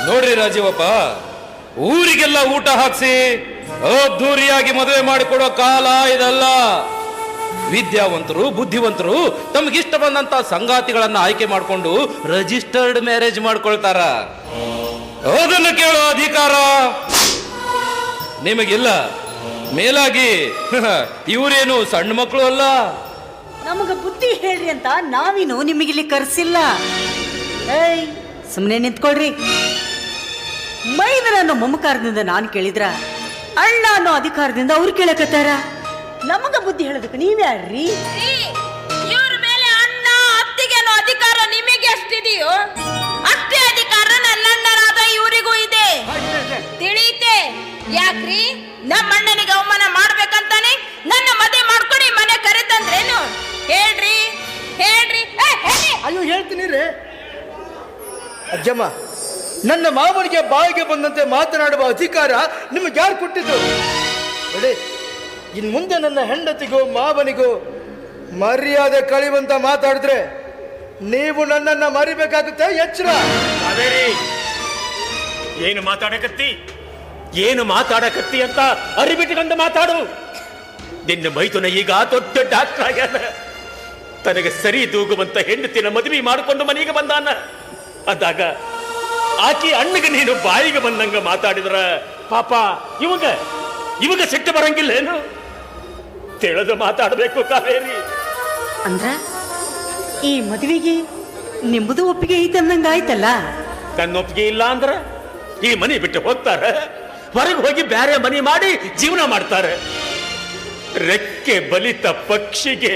ನೋಡ್ರಿ ರಾಜೀವಪ್ಪ, ಊರಿಗೆಲ್ಲ ಊಟ ಹಾಕ್ಸಿ ಅದ್ದೂರಿಯಾಗಿ ಮದುವೆ ಮಾಡಿಕೊಡೋ ಕಾಲ ಇದಲ್ಲ. ವಿದ್ಯಾವಂತರು, ಬುದ್ಧಿವಂತರು ತಮಗಿಷ್ಟ ಬಂದಂತ ಸಂಗಾತಿಗಳನ್ನ ಆಯ್ಕೆ ಮಾಡಿಕೊಂಡು ರಿಜಿಸ್ಟರ್ಡ್ ಮ್ಯಾರೇಜ್ ಮಾಡ್ಕೊಳ್ತಾರ. ಅದನ್ನು ಕೇಳೋ ಅಧಿಕಾರ ನಿಮಗಿಲ್ಲ. ಮೇಲಾಗಿ ಇವರೇನು ಸಣ್ಣ ಮಕ್ಕಳು ಅಲ್ಲ. ನಮಗ ಬುದ್ಧಿ ಹೇಳ್ರಿ ಅಂತ ನಾವಿನ್ನು ನಿಮಗಿಲ್ಲಿ ಕರ್ಸಿಲ್ಲ. ಏಯ್, ಸುಮ್ಮನೆ ನಿಂತ್ಕೊಳ್ರಿ. ಮೈದರ ಅನ್ನೋ ಮಮಕಾರದಿಂದ ನಾನು ಕೇಳಿದ್ರ, ಅಣ್ಣ ಅನ್ನೋ ಅಧಿಕಾರದಿಂದ ಅವ್ರು ಕೇಳಕತ್ತಾರ. ನಮಗ ಬುದ್ಧಿ ಹೇಳೋದಕ್ಕೆ ನೀವ್ಯಾರ್ರಿ? ಇವ್ರ ಮೇಲೆ ಅಣ್ಣ ಅತ್ತಿಗೆ ಅನ್ನೋ ಅಧಿಕಾರ ನಿಮಗೆ ಎಷ್ಟಿದೆಯೋ ಅಷ್ಟೇ ಅಧಿಕಾರ ನನ್ನಣ್ಣರಾದ ಇವರಿಗೂ ಇದೆ. ತಿಳಿಯುತ್ತೆ? ಯಾಕ್ರಿ ನಮ್ಮ ಅಣ್ಣನಿಗೆ ಅವಮಾನ ಮಾಡ್ಬೇಕಂತಾನೆ ನನ್ನ ಮದುವೆ ಮಾಡ್ಕೊಂಡು ಈ ಮನೆ ಕರೆತಂದ್ರೇನು? ಹೇಳ್ರಿ. ಅಯ್ಯೋ, ಹೇಳ್ತೀನಿ ರೀ ಅಜ್ಜಮ್ಮ. ನನ್ನ ಮಾವನಿಗೆ ಬಾಯಿಗೆ ಬಂದಂತೆ ಮಾತನಾಡುವ ಅಧಿಕಾರ ನಿಮಗೆ ಯಾರು ಕೊಟ್ಟಿದ್ದು? ನೋಡಿ, ಇನ್ನು ಮುಂದೆ ನನ್ನ ಹೆಂಡತಿಗೂ ಮಾವನಿಗೂ ಮರ್ಯಾದೆ ಕಳಿವಂತ ಮಾತಾಡಿದ್ರೆ ನೀವು ನನ್ನನ್ನು ಮರಿಬೇಕಾಗುತ್ತೆ. ಎಚ್ಚರ. ಏನು ಮಾತಾಡಕತ್ತಿ ಅಂತ ಅರಿಬಿಟ್ಟುಕೊಂಡು ಮಾತಾಡು. ನಿನ್ನ ಮೈದುನ ಈಗ ದೊಡ್ಡ ಡಾಕ್ಟರ್ ಆಗ್ಯಾನ. ತನಗೆ ಸರಿ ತೂಗುವಂತ ಹೆಂಡತಿನ ಮದುವೆ ಮಾಡಿಕೊಂಡು ಮನೆಗೆ ಬಂದಾನ. ಅಂದಾಗ ಆಕಿ ಅಣ್ಣಗೆ ನೀನು ಬಾಯಿಗೆ ಬಂದಂಗ ಮಾತಾಡಿದ್ರ ಪಾಪ ಇವಾಗ ಸಿಟ್ಟು ಬರಂಗಿಲ್ಲ ಏನು? ತಿಳಿದು ಮಾತಾಡಬೇಕು ಕಾವೇರಿ. ಅಂದ್ರ ಈ ಮದುವೆಗೆ ನಿಮ್ಮದು ಒಪ್ಪಿಗೆ ಐತೆ ಅಂದಂಗ ಆಯ್ತಲ್ಲ? ನನ್ನ ಒಪ್ಪಿಗೆ ಇಲ್ಲ ಅಂದ್ರ ಈ ಮನೆ ಬಿಟ್ಟು ಹೋಗ್ತಾರ, ಹೊರಗೆ ಹೋಗಿ ಬೇರೆ ಮನೆ ಮಾಡಿ ಜೀವನ ಮಾಡ್ತಾರೆ. ರೆಕ್ಕೆ ಬಲಿತ ಪಕ್ಷಿಗೆ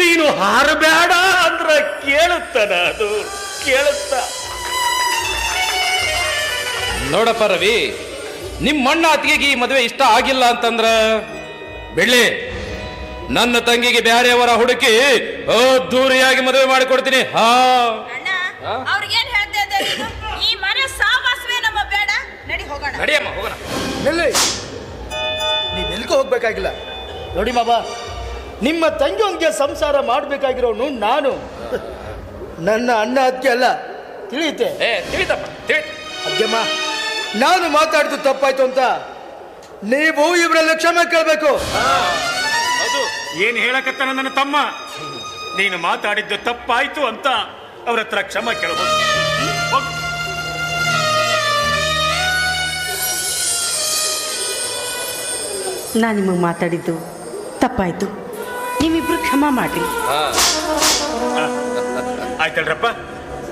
ನೀನು ಹಾರಬೇಡ ಅಂದ್ರ ಕೇಳುತ್ತಾನ? ಅದು ಕೇಳುತ್ತ? ನೋಡಪ್ಪ ರವಿ, ನಿಮ್ಮ ಅಣ್ಣ ಅತ್ತಿಗೆಗೆ ಈ ಮದುವೆ ಇಷ್ಟ ಆಗಿಲ್ಲ ಅಂತಂದ್ರ ಬೆಳ್ಳಿ ನನ್ನ ತಂಗಿಗೆ ಬ್ಯಾರೆಯವರ ಹುಡುಕಿ ಅದ್ದೂರಿಯಾಗಿ ಮದುವೆ ಮಾಡಿಕೊಡ್ತೀನಿ. ಅಣ್ಣ, ಅವ್ರಿಗೇನ್ ಹೇಳ್ತಾ ಇದ್ದಾರೆ? ಈ ಮನೆ ಸಾವಾಸವೇ ನಮ್ಮ ಬೇಡ, ನಡಿ ಹೋಗೋಣ. ನಡಿಯಮ್ಮ, ಹೋಗೋಣ. ನೀವೆಲ್ಗೂ ಹೋಗ್ಬೇಕಾಗಿಲ್ಲ. ನೋಡಿ ಮಾವ, ನಿಮ್ಮ ತಂಗಿಯೊಂದಿಗೆ ಸಂಸಾರ ಮಾಡಬೇಕಾಗಿರೋನು ನಾನು, ನನ್ನ ಅಣ್ಣ ಅತ್ತಿಗೆ ಅಲ್ಲ. ತಿಳಿಯುತ್ತೆ? ತಿಳಿತಪ್ಪ, ಅಜ್ಜಮ್ಮ, ನಾನು ಮಾತಾಡಿದ್ದು ತಪ್ಪಾಯ್ತು ಅಂತ ನೀವು ಇವರೆಲ್ಲ ಕ್ಷಮೆ ಕೇಳಬೇಕು. ಅದು ಏನ್ ಹೇಳಕತ್ತಾನ ನನ್ನ ತಮ್ಮ? ನೀನು ಮಾತಾಡಿದ್ದು ತಪ್ಪಾಯ್ತು ಅಂತ ಅವ್ರ ಹತ್ರ ಕ್ಷಮೆ ಕೇಳಬಹುದು. ನಾನು ನಿಮಗೆ ಮಾತಾಡಿದ್ದು ತಪ್ಪಾಯ್ತು, ನೀವಿಬ್ರು ಕ್ಷಮಾ ಮಾಡ್ರಿ. ಆಯ್ತಲ್ರಪ್ಪ,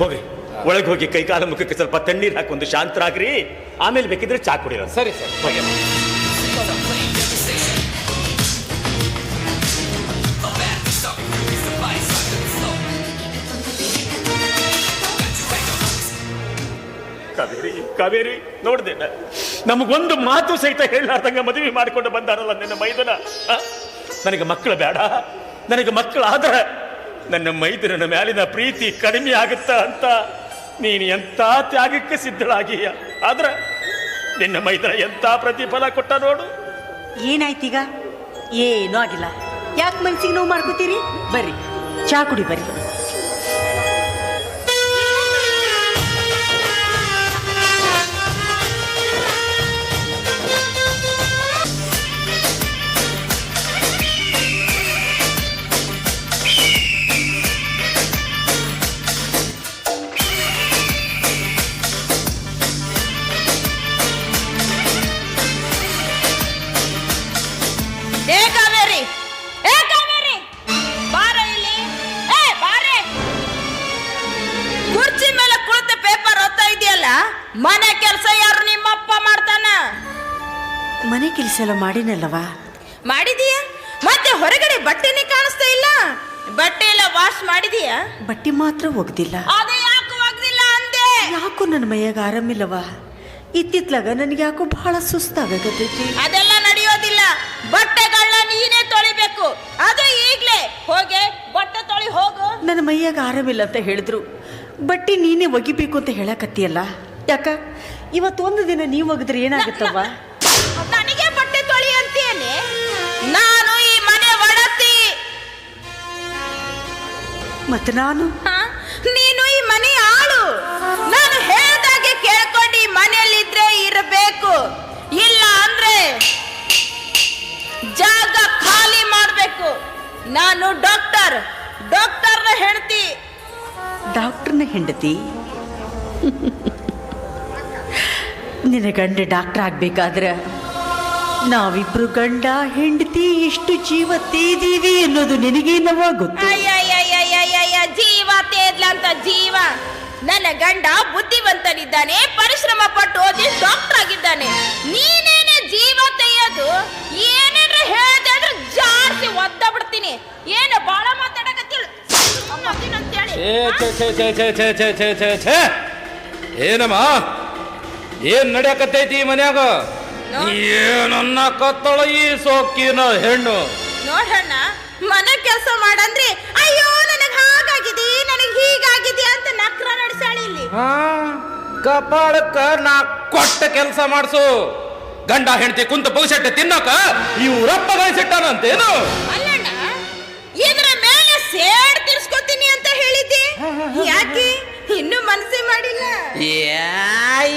ಹೋಗಿ ಒಳಗೆ ಹೋಗಿ ಕೈ ಕಾಲ ಮುಖಕ್ಕೆ ಸ್ವಲ್ಪ ತಣ್ಣೀರು ಹಾಕೊಂಡು ಶಾಂತರಾಗ್ರಿ. ಆಮೇಲೆ ಬೇಕಿದ್ರೆ ಚಾ ಕುಡಿರೋ. ಸರಿ ಸರ್. ಕಾವೇರಿ ನೋಡ್ದೇನ ನಮಗೊಂದು ಮಾತು ಸಹಿತ ಹೇಳಾರ್ದಂಗ ಮದುವೆ ಮಾಡಿಕೊಂಡು ಬಂದಾರಲ್ಲ ನಿನ್ನ ಮೈದನ. ನನಗೆ ಮಕ್ಕಳು ಬೇಡ, ನನಗೆ ಮಕ್ಕಳಾದ್ರ ನನ್ನ ಮೈದನ ಮೇಲಿನ ಪ್ರೀತಿ ಕಡಿಮೆ ಆಗುತ್ತಾ ಅಂತ ನೀನು ಎಂತ ತ್ಯಾಗಕ್ಕೆ ಸಿದ್ಧಳಾಗಿಯ. ಆದ್ರ ನಿನ್ನ ಮೈದನ ಎಂತ ಪ್ರತಿಫಲ ಕೊಟ್ಟ ನೋಡು. ಏನಾಯ್ತೀಗ? ಏನೂ ಆಗಿಲ್ಲ. ಯಾಕೆ ಮನ್ಸಿಗೆ ನೋವು ಮಾಡ್ಕೋತೀರಿ? ಬರ್ರಿ ಚಾ ಕುಡಿ ಬರ್ರಿ. ಏ ಕಾವೇರಿ, ಏ ಕಾವೇರಿ, ಬಾರ ಇಲ್ಲಿ. ಏ ಬಾರೆ, ಕುರ್ಚಿ ಮೇಲೆ ಕುಳಿತ ಪೇಪರ್ ಓದ್ತಾ ಇದೆಯಲ್ಲ, ಮನೆ ಕೆಲಸ ಯಾರು ನಿಮ್ಮಪ್ಪ ಮಾಡ್ತಾನ? ಮನೆ ಕೆಲಸ ಎಲ್ಲ ಮಾಡಿನಲ್ಲವಾ? ಮಾಡಿದೀಯ? ಮತ್ತೆ ಹೊರಗಡೆ ಬಟ್ಟೆನೇ ಕಾಣಿಸ್ತಾ ಇಲ್ಲ. ಬಟ್ಟೆ ಎಲ್ಲ ವಾಶ್ ಮಾಡಿದೀಯ? ಬಟ್ಟೆ ಮಾತ್ರ ಒಗ್ದಿಲ್ಲ. ಅದೇ ಯಾಕೆ ಒಗ್ದಿಲ್ಲ ಅಂದೆ? ಯಾಕೋ ನನ್ನ ಮೈಯಾಗ ಆರಾಮಿಲ್ಲವಾ? ಇತ್ತಿತ್ಲಾಗ ನನಗೆ ಯಾಕೋ ಬಹಳ ಸುಸ್ತಾಗತೈತಿ. ಅದೆಲ್ಲ ನಡೆಯೋದಿಲ್ಲ. ಬಟ್ಟೆಗಳನ್ನ ನೀನೇ ತೊಳಿಬೇಕು. ಅದು ಈಗ್ಲೇ ಹೋಗೆ ಬಟ್ಟೆ ತೊಳಿ ಹೋಗು. ನನ್ನ ಮೈಯಾಗ ಆರಾಮಿಲ್ಲ ಅಂತ ಹೇಳಿದ್ರು. ಬಟ್ಟೆ ನೀನೇ ಒಗಿಬೇಕು ಅಂತ ಹೇಳಕತ್ತೀಯಲ್ಲ, ಯಾಕ? ಇವತ್ತೊಂದು ದಿನ ನೀವು ಒಗದ್ರೆ ಏನಾಗುತ್ತವ್ವ? ನನಗೆ ಬಟ್ಟೆ ತೊಳಿ ಅಂತೇನೆ? ನಾನು ಈ ಮನೆ ಒಡತಿ. ಮತ್ತೆ ನಾನು? ನೀನು ಈ ಮನೆ ಆಳು. ನಾನು ಹೇಳ್ದಾಗೆ ಕೇಳ್ಕೊಂಡು ಈ ಮನೆಯಲ್ಲಿದ್ರೆ ಇರಬೇಕು. ಇಲ್ಲ ಅಂದ್ರೆ ಜಾಗ ಖಾಲಿ ಮಾಡ್ಬೇಕು. ನಾನು ಡಾಕ್ಟರ್ನ ಹೆಂಡತಿ. ಡಾಕ್ಟರ್ನ ಹೆಂಡತಿ? ನಿನ್ನ ಗಂಡ ಡಾಕ್ಟರ್ ಆಗ್ಬೇಕಾದ್ರೆ ನಾವಿಬ್ರು ಗಂಡ ಹೆಂಡತಿ ಎಷ್ಟು ಜೀವ ತೇದೀವಿ ಅನ್ನೋದು ನಿನಗೇನವ ಗೊತ್ತು? ಅಯ್ಯ ಜೀವ ತೇದ್ಲ ಅಂತ ಜೀವ. ನನ್ನ ಗಂಡ ಬುದ್ಧಿವಂತನಿದ್ದಾನೆ, ಪರಿಶ್ರಮ ಪಟ್ಟು ಓದಿ ಡಾಕ್ಟರ್ ಆಗಿದ್ದಾನೆ. ನೀನೇನೆ ಜೀವ ತೆಯ್ಯೋದು? ಏನೇನ್ರ ಹೇಳ್ದೆ ಅಂದ್ರೆ ಜಾಸ್ತಿ ಒದ್ದ ಬಿಡ್ತೀನಿ. ಏನು ಬಾಳ ಮಾತಾಡಕತ್ತಿಲ್ಲ ಅಂತೇಳಿ. ಏನಮ್ಮ, ಏನ್ ನಡೆಯಕತ್ತೈತಿ ಈ ಮನ್ಯಾಗ? ಏನನ್ನ ಕತ್ತಳ ಈ ಸೋಕಿನ ಹೆಣ್ಣು. ನೋಡಣ್ಣ, ಮನೆ ಕೆಲಸ ಮಾಡಂದ್ರಿ ಅಯ್ಯೋ ನನಗ್ ಹಾಗಾಗಿದೆ, ನನಗ್ ಹೀಗಾಗಿದೆ ಅಂತ ನಕ್ರ ನಡೆಸಾಳಿ ಇಲ್ಲಿ. ಕಪಾಳಕ್ಕ ನಾ ಕೊಟ್ಟ ಕೆಲಸ ಮಾಡ್ಸು. ಗಂಡ ಹೆಂಡತಿ ಕುಂತ ಪುಗ್ಸೆಟ್ಟೆ ತಿನ್ನಕ ಇವ್ರಪ್ಪ ಗಳಿಸಿಟ್ಟಾನಂತೇನು? ಅಲ್ಲಣ್ಣ, ಇದ್ರ ಮೇಲೆ ಸೇಡ್ ತಿರ್ಸ್ಕೊತೀನಿ ಅಂತ ಹೇಳಿದ್ದೆ. ಯಾಕೆ ಇನ್ನು ಮನಸ್ಸೇ ಮಾಡಿಲ್ಲ?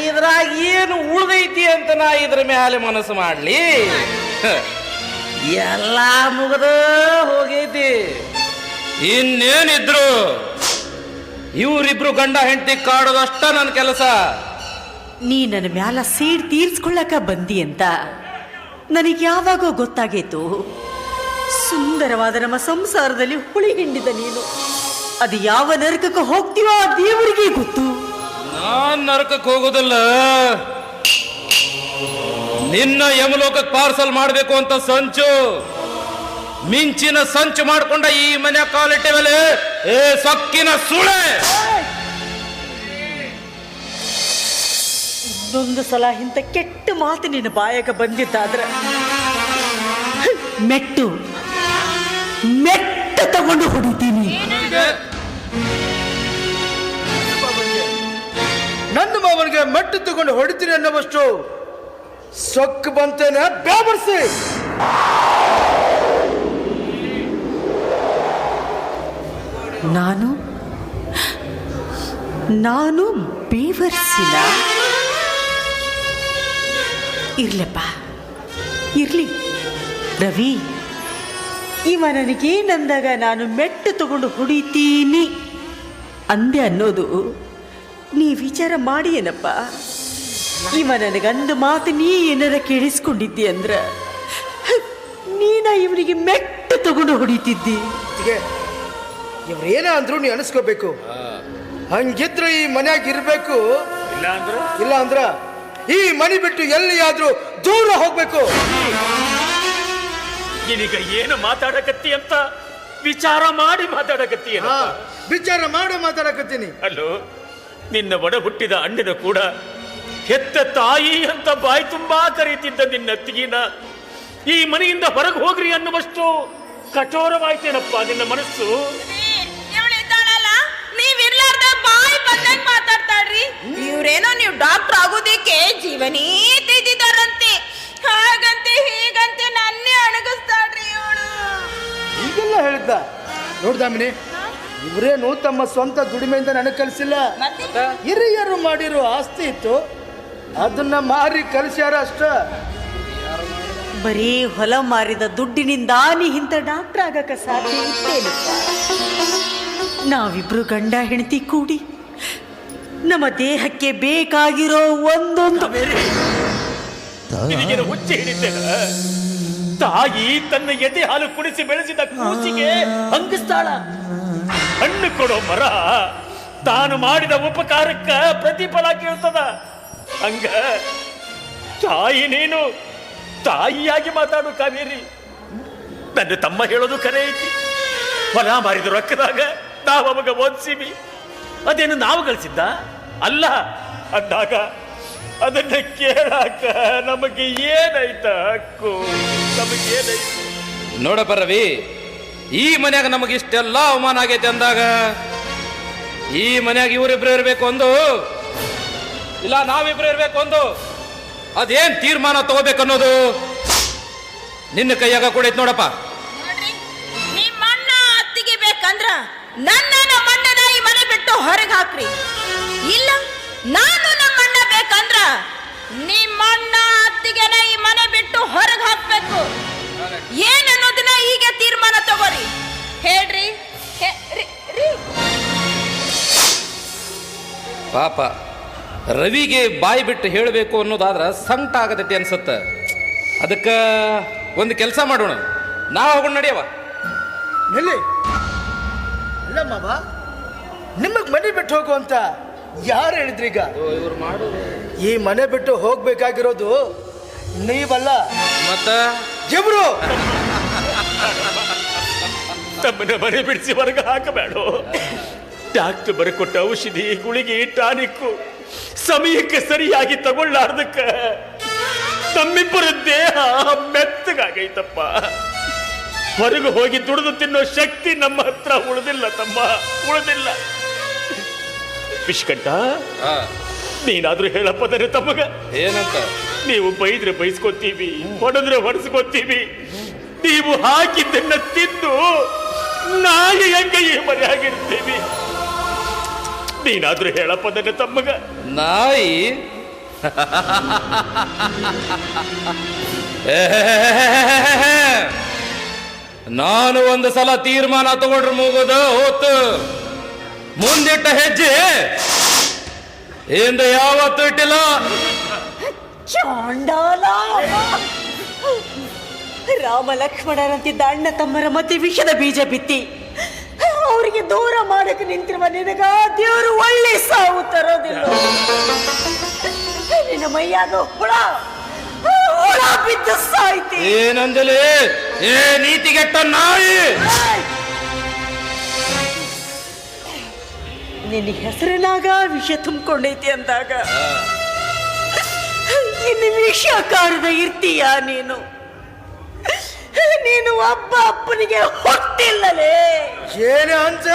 ಇದ್ರಾಗ ಏನು ಉಳ್ದೈತಿ ಅಂತ ನಾ ಇದ್ರ ಮೇಲೆ ಮನಸ್ಸು ಮಾಡ್ಲಿ? ಎಲ್ಲ ಮುಗದ ಹೋಗೈತಿ. ಇನ್ನೇನಿದ್ರು ಇವರಿಬ್ರು ಗಂಡ ಹೆಂಡತಿ ಕಾಡೋದಷ್ಟ ನನ್ನ ಕೆಲಸ. ನೀ ನನ್ನ ಮ್ಯಾಲ ಸೇಡ್ ತೀರ್ಸ್ಕೊಳ್ಳಕ ಬಂದಿ ಅಂತ ನನಗೆ ಯಾವಾಗೋ ಗೊತ್ತಾಗೈತು. ಸುಂದರವಾದ ನಮ್ಮ ಸಂಸಾರದಲ್ಲಿ ಹುಳಿ ಹಿಂಡಿದ ನೀನು ಅದು ಯಾವ ನರಕಕ್ಕೆ ಹೋಗ್ತೀವೋ ಆ ದೇವರಿಗೆ ಗೊತ್ತು. ನಾನ್ ನರಕಕ್ಕೆ ಹೋಗೋದಿಲ್ಲ. ನಿನ್ನ ಯಮಲೋಕಕ್ಕೆ ಪಾರ್ಸಲ್ ಮಾಡಬೇಕು ಅಂತ ಸಂಚು, ಮಿಂಚಿನ ಸಂಚು ಮಾಡ್ಕೊಂಡ ಈ ಮನೆ ಕಾಲಿಟ್ಟೆ ಮೇಲೆ ಏ ಸೊಕ್ಕಿನ ಸುಳೆ. ಇನ್ನೊಂದು ಸಲ ಇಂಥ ಕೆಟ್ಟ ಮಾತು ನಿನ್ನ ಬಾಯಾಗ ಬಂದಿದ್ದಾದ್ರೆ ಮೆಟ್ಟು ತಗೊಂಡು ಹೊಡಿತೀನಿ. ನನ್ನ ಮಾವನಿಗೆ ಮೆಟ್ಟು ತಗೊಂಡು ಹೊಡಿತೀನಿ ಅನ್ನೋವಷ್ಟು ಸೊಕ್ಕು ಬಂತೇನೆ ಬೇಬರ್ಸಿ. ನಾನು ಬೇವರ್ಸಿನ? ಇರ್ಲಪ್ಪ, ಇರ್ಲಿ ರವಿ. ಇವ ನನಗೇನಂದಾಗ ನಾನು ಮೆಟ್ಟು ತಗೊಂಡು ಹೊಡಿತೀನಿ ಅಂದೆ ಅನ್ನೋದು ನೀ ವಿಚಾರ ಮಾಡಿ ಏನಪ್ಪ. ಇವ ನನಗಂದ ಮಾತು ನೀ ಏನಾರ ಕೇಳಿಸ್ಕೊಂಡಿದ್ದಿ ಅಂದ್ರ ನೀನ ಇವನಿಗೆ ಮೆಟ್ಟು ತಗೊಂಡು ಹೊಡಿತಿದ್ದಿ. ಇವ್ರೇನ ಅಂದ್ರು ನೀ ಅನಿಸ್ಕೋಬೇಕು. ಹಂಗಿದ್ರೆ ಈ ಮನ್ಯಾಗ ಇರ್ಬೇಕು, ಇಲ್ಲ ಅಂದ್ರ ಈ ಮನೆ ಬಿಟ್ಟು ಎಲ್ಲಿಯಾದ್ರೂ ದೂರ ಹೋಗ್ಬೇಕು. ನಿನಗ ಏನು ಮಾತಾಡಕತ್ತಿ ಅಂತ ವಿಚಾರ ಮಾಡಿ ಮಾತಾಡಕತ್ತಿ. ವಿಚಾರ ಮಾಡಿ ಮಾತಾಡಕತ್ತೀನಿ. ಅಲ್ಲೋ, ನಿನ್ನ ಒಡ ಹುಟ್ಟಿದ ಅಣ್ಣನ ಕೂಡ ಹೆತ್ತ ತಾಯಿ ಅಂತ ಬಾಯಿ ತುಂಬಾ ಕರೀತಿದ್ದ ನಿನ್ನ ಅತ್ತಿಗಿನ ಈ ಮನೆಯಿಂದ ಹೊರಗೆ ಹೋಗ್ರಿ ಅನ್ನುವಷ್ಟು ಕಠೋರವಾಯ್ತೇನಪ್ಪ ನಿನ್ನ ಮನಸ್ಸು. ಇವಳಿದ್ದಾಳಲ್ಲ, ನೀವಿರ್ಲಾರ್ದ ಬಾಯಿ ಬಂದಂಗ್ ಮಾತಾಡ್ತಾಳ್ರಿ. ಇವ್ರೇನೋ ನೀವು ಡಾಕ್ಟರ್ ಆಗೋದಕ್ಕೆ ಜೀವನೇ ತೆಗೆದಿದ್ದಾರಂತೆ, ಹಾಗಂತೆ ಹೀಗಂತೆ ನನ್ನೇ ಅಣಗಿಸ್ತಾಳ್ರಿ ಇವಳು. ಈಗೆಲ್ಲ ಹೇಳಿದ್ದ ನೋಡ್ದಾಮಿನಿ, ಇವರೇನು ತಮ್ಮ ಸ್ವಂತ ದುಡಿಮೆಯಿಂದ ನನಗೆ ಕಲಿಸಿಲ್ಲ. ಹಿರಿಯರು ಮಾಡಿರೋ ಆಸ್ತಿ ಇತ್ತು, ಅದನ್ನ ಮಾರಿ ಕಲಿಸ್ಯಾರ ಅಷ್ಟ. ಬರೀ ಹೊಲ ಮಾರಿದ ದುಡ್ಡಿನಿಂದ ನೀ ಇಂಥ ಡಾಕ್ಟರ್ ಆಗಕ್ಕೆ ಸಾಧ್ಯ ಇತ್ತೇನಪ್ಪ? ನಾವಿಬ್ರು ಗಂಡ ಹೆಂಡತಿ ಕೂಡಿ ನಮ್ಮ ದೇಹಕ್ಕೆ ಬೇಕಾಗಿರೋ ಒಂದೊಂದು ನಿನಗೇನು ಹುಚ್ಚಿ ಹಿಡಿತೇನ? ತಾಯಿ ತನ್ನ ಎದೆ ಹಾಲು ಕುಡಿಸಿ ಬೆಳೆಸಿದ ಕೂಸಿಗೆ ಹಂಗಿಸ್ತಾಳ. ಹಣ್ಣು ಕೊಡೋ ಮರ ತಾನು ಮಾಡಿದ ಉಪಕಾರಕ್ಕ ಪ್ರತಿಫಲ ಕೇಳ್ತದ. ಹಂಗ ತಾಯಿ ನೀನು ತಾಯಿಯಾಗಿ ಮಾತಾಡು ಕಾವೇರಿ. ನನ್ನ ತಮ್ಮ ಹೇಳೋದು ಕರೆ ಐತಿ. ಹೊಲ ಮಾರಿದ ರೊಕ್ಕದಾಗ ನಾವು ಅವಾಗ ಓದಿಸಿವಿ, ಅದೇನು ನಾವು ಗಳಿಸಿದ್ದ ಅಲ್ಲ ಅಂದಾಗ ಅದನ್ನ ಕೇಳಾಕ ನಮಗೆ ಏನಾಯ್ತ ಹಕ್ಕು? ನಮಗೇನಾಯ್ತು? ನೋಡಪ್ಪ ರವಿ, ಈ ಮನ್ಯಾಗ ನಮಗೆ ಇಷ್ಟೆಲ್ಲ ಅವಮಾನ ಆಗೈತೆ ಅಂದಾಗ ಈ ಮನ್ಯಾಗ ಇವರಿಬ್ರು ಇರ್ಬೇಕು ಒಂದು, ಇಲ್ಲ ನಾವಿಬ್ರು ಇರ್ಬೇಕು ಒಂದು, ಅದೇನ್ ತೀರ್ಮಾನ ತಗೋಬೇಕನ್ನೋದು ನಿನ್ನ ಕೈಯಾಗ ಕೊಡೈತ್ ನೋಡಪ್ಪ. ನೋಡ್ರಿ, ನಿಮ್ಮಣ್ಣ ಅತ್ತಿಗೆ ಬೇಕಂದ್ರ ನಮ್ಮಣ್ಣನ ಈ ಮನೆ ಬಿಟ್ಟು ಹೊರಗೆ ಹಾಕ್ರಿ. ಇಲ್ಲ, ನಾನು ನಮ್ಮಣ್ಣ ಬೇಕಂದ್ರ ನಿಮ್ಮಣ್ಣ ಅತ್ತಿಗೆನ ಈ ಮನೆ ಬಿಟ್ಟು ಹೊರಗೆ ಹಾಕ್ಬೇಕು. ಏನನ್ನೋದನ್ನ ಈಗ ತೀರ್ಮಾನ ತಗೋರಿ. ಹೇಳ್ರಿ. ಪಾಪ ರವಿಗೆ ಬಾಯಿ ಬಿಟ್ಟು ಹೇಳಬೇಕು ಅನ್ನೋದಾದ್ರ ಸಂಕಟ ಆಗತೈತಿ ಅನ್ಸತ್ತ. ಅದಕ್ಕ ಒಂದು ಕೆಲಸ ಮಾಡೋಣ, ನಾವು ಹೋಗೋಣ ನಡಿಯವ. ನೆಲ್ಲಿ ಇಲ್ಲ ಮಾವ, ನಿಮಗ್ ಮನೆ ಬಿಟ್ಟು ಹೋಗು ಅಂತ ಯಾರು ಹೇಳಿದ್ರೀಗ? ಈ ಮನೆ ಬಿಟ್ಟು ಹೋಗ್ಬೇಕಾಗಿರೋದು ನೀವಲ್ಲ, ಮತ್ತ ಜಬ್ರು. ತಮ್ಮನ್ನ ಮನೆ ಬಿಡಿಸಿ ಹೊರಗೆ ಹಾಕಬೇಡ. ಡಾಕ್ಟರ್ ಬರಕೊಟ್ಟ ಔಷಧಿ, ಗುಳಿಗೆ, ಟಾನಿಕ್ಕು ಸಮಯಕ್ಕೆ ಸರಿಯಾಗಿ ತಗೊಳ್ಳಾರ್ದಕ್ಕ ನಮ್ಮಿಬ್ಬರ ದೇಹ ಮೆತ್ತಗಾಗೈತಪ್ಪ. ಹೊರಗೆ ಹೋಗಿ ದುಡಿದು ತಿನ್ನೋ ಶಕ್ತಿ ನಮ್ಮ ಹತ್ರ ಉಳಿದಿಲ್ಲ ತಮ್ಮ, ಉಳಿದಿಲ್ಲ. ವಿಷ್ಕಂಠ, ನೀನಾದ್ರೂ ಹೇಳಪ್ಪದರೆ ತಮ್ಮಗ. ಏನಂತ? ನೀವು ಬೈದ್ರೆ ಬೈಸ್ಕೊತೀವಿ, ಹೊಡೆದ್ರೆ ಹೊಡೆಸ್ಕೊತೀವಿ. ನೀವು ಹಾಕಿದ್ದನ್ನ ತಿಂದು ನಾಯಿ ಹೆಂಗ ಈ ಮನೆಯಾಗಿರ್ತೀವಿ? ನೀನಾದ್ರೂ ಹೇಳಪ್ಪದನ್ನ ತಮ್ಮಗ. ನಾಯಿ ನಾನು ಒಂದು ಸಲ ತೀರ್ಮಾನ ತಗೊಂಡ್ರೆ ಮುಗೋದು ಹೋತು. ಮುಂದಿಟ್ಟ ಹೆಜ್ಜೆ ಹಿಂದೆ ಯಾವತ್ತೂ ಇಟ್ಟಿಲ್ಲ. ಚಾಂಡಾಲ! ರಾಮ ಲಕ್ಷ್ಮಣರಂತಿದ್ದ ಅಣ್ಣ ತಮ್ಮರ ಮಧ್ಯೆ ವಿಷದ ಬೀಜ ಬಿತ್ತಿ ಅವರಿಗೆ ದೂರ ಮಾಡಕ್ಕೆ ನಿಂತಿರುವ ನಿನಗ ದೇವರು ಒಳ್ಳೆ ಸಾವು ತರೋದಿಲ್ಲ. ನಿನ್ನ ಮೈಯಾಗ ಹುಳ ಬಿದ್ದ ಸಾಯ್ತಿ. ಏನಂದಲೇ ಏ ನೀತಿಗೆಟ್ಟ ನಾಯಿ! ನಿನ್ನ ಹೆಸರಿನಾಗ ವಿಷ ತುಂಬಿಕೊಂಡೈತಿ ಅಂದಾಗ ಇನ್ನು ವಿಷಕಾರದ ಇರ್ತೀಯ ನೀನು? ನೀನು ಒಬ್ಬ ಅಪ್ಪನಿಗೆ ಹೊಟ್ಟಿಲ್ಲಲೇ. ಏನು ಅಂತ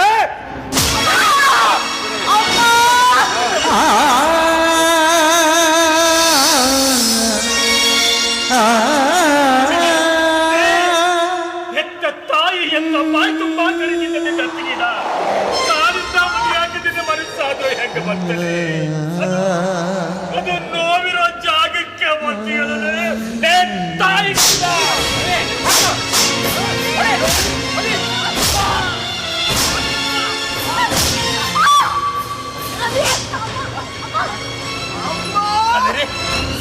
ಹೆತ್ತ ತಾಯಿ ಎಂದ ಬಾಯಿ ತುಂಬಾ ಕರೆದಿದ್ದ ನಿನ್ನ ಅತ್ತಿಗಿನ ನಾನಿಂದ ಮನೆಯಾಗದಿದ್ದ ಮನಸ್ಸಾದ್ರೂ ಹೆಂಗ ಬರ್ತದೆ? ಅದು ನೋವಿರೋ ಜಾಗಕ್ಕೆ ಒತ್ತಿ ಹೇಳಲೇ ತಾಯಿ.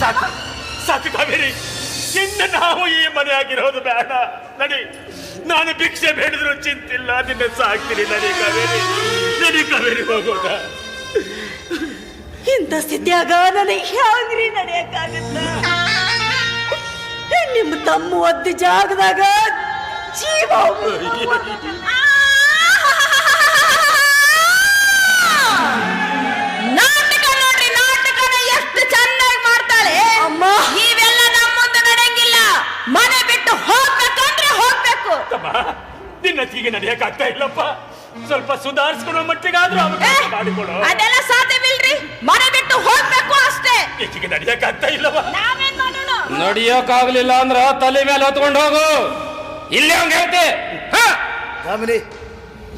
ಸಾಕು ಸಾಕು ಕಾವೇರಿ, ಇನ್ನು ನಾವು ಈ ಮನೆ ಆಗಿರೋದು ಬೇಡ. ನಡಿ, ನಾನು ಭಿಕ್ಷೆ ಬೇಡಿದ್ರು ಚಿಂತಿಲ್ಲ, ನಿನ್ನ ಸಾಕ್ತೀನಿ. ನಡಿ ಕಾವೇರಿ, ನಡಿ ಕಾವೇರಿ, ಹೋಗೋಣ. ಇಂಥ ಸ್ಥಿತಿಯಾಗ ನನಗೆ ಹ್ಯಾಂಗ್ರಿ ನಡೆಯಕ್ಕಾಗತ್ತ? ನಿಮ್ಮ ತಮ್ಮ ಒದ್ದ ಜಾಗದಾಗ ಜೀವ ನಾಟಕ ನೋಡ್ರಿ, ನಾಟಕನ ಎಷ್ಟು ಚಂದ ಈಚೆಗೆ ನಡೆಯಕ್ ಆಗ್ತಾ ಇಲ್ಲಪ್ಪ. ಸ್ವಲ್ಪ ಸುಧಾರಿಸ್ಕೊಳ್ಳೋ ಮಟ್ಟಿಗಾದ್ರೂ ಅವಕಾಶ ಮಾಡಿಕೊಡು. ಅದೆಲ್ಲ ಸಾಧ್ಯವಿಲ್ರಿ, ಮನೆ ಬಿಟ್ಟು ಹೋಗ್ಬೇಕು ಅಷ್ಟೇ. ಈಚೆಗೆ ನಡೆಯಕ್ ಆಗ್ತಾ ಇಲ್ಲವ. ನಾವೇನ್ ಮಾಡೋಣ? ನಡಿಯೋಕಾಗ್ಲಿಲ್ಲ ಅಂದ್ರ ತಲೆ ಮೇಲೆ ಹೊತ್ಕೊಂಡು ಹೋಗು. ಇಲ್ಲೇ ಹಂಗ ಹೇಳ್ತೆ. ದಾಮಿನಿ,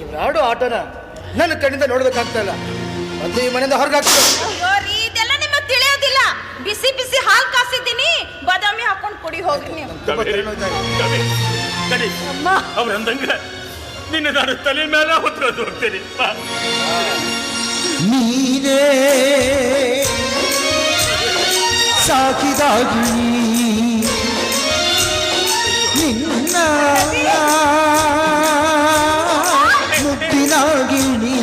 ಇವ್ರಾಡೋ ಆಟನ ನನ್ನ ಕಣ್ಣಿಂದ ನೋಡ್ಬೇಕಾಗ್ತಾ ಇಲ್ಲ. ಮತ್ತು ಈ ಮನೆಯಿಂದ ಹೊರಗಾಗ್ತದೆ. ಅಯ್ಯೋ ರೀ, ಇದೆಲ್ಲ ನಿಮಗೆ ತಿಳಿಯೋದಿಲ್ಲ. ಬಿಸಿ ಬಿಸಿ ಹಾಲು ಕಾಸಿದ್ದೀನಿ, ಬಾದಾಮಿ ಹಾಕೊಂಡು ಕುಡಿ ಹೋಗ್ರಿ ನೀವು. ಅವ್ರಂದಂಗ ನಿನ್ನ ನಾನು ತಲೆ ಮೇಲೆ ಹೊತ್ಕೊಂಡು ಹೋಗ್ತೇನೆ. ನೀನೇ ಸಾಕಿದಾಗಿ ನಿನ್ನ ಮುತ್ತಿನಾಗಿಣಿ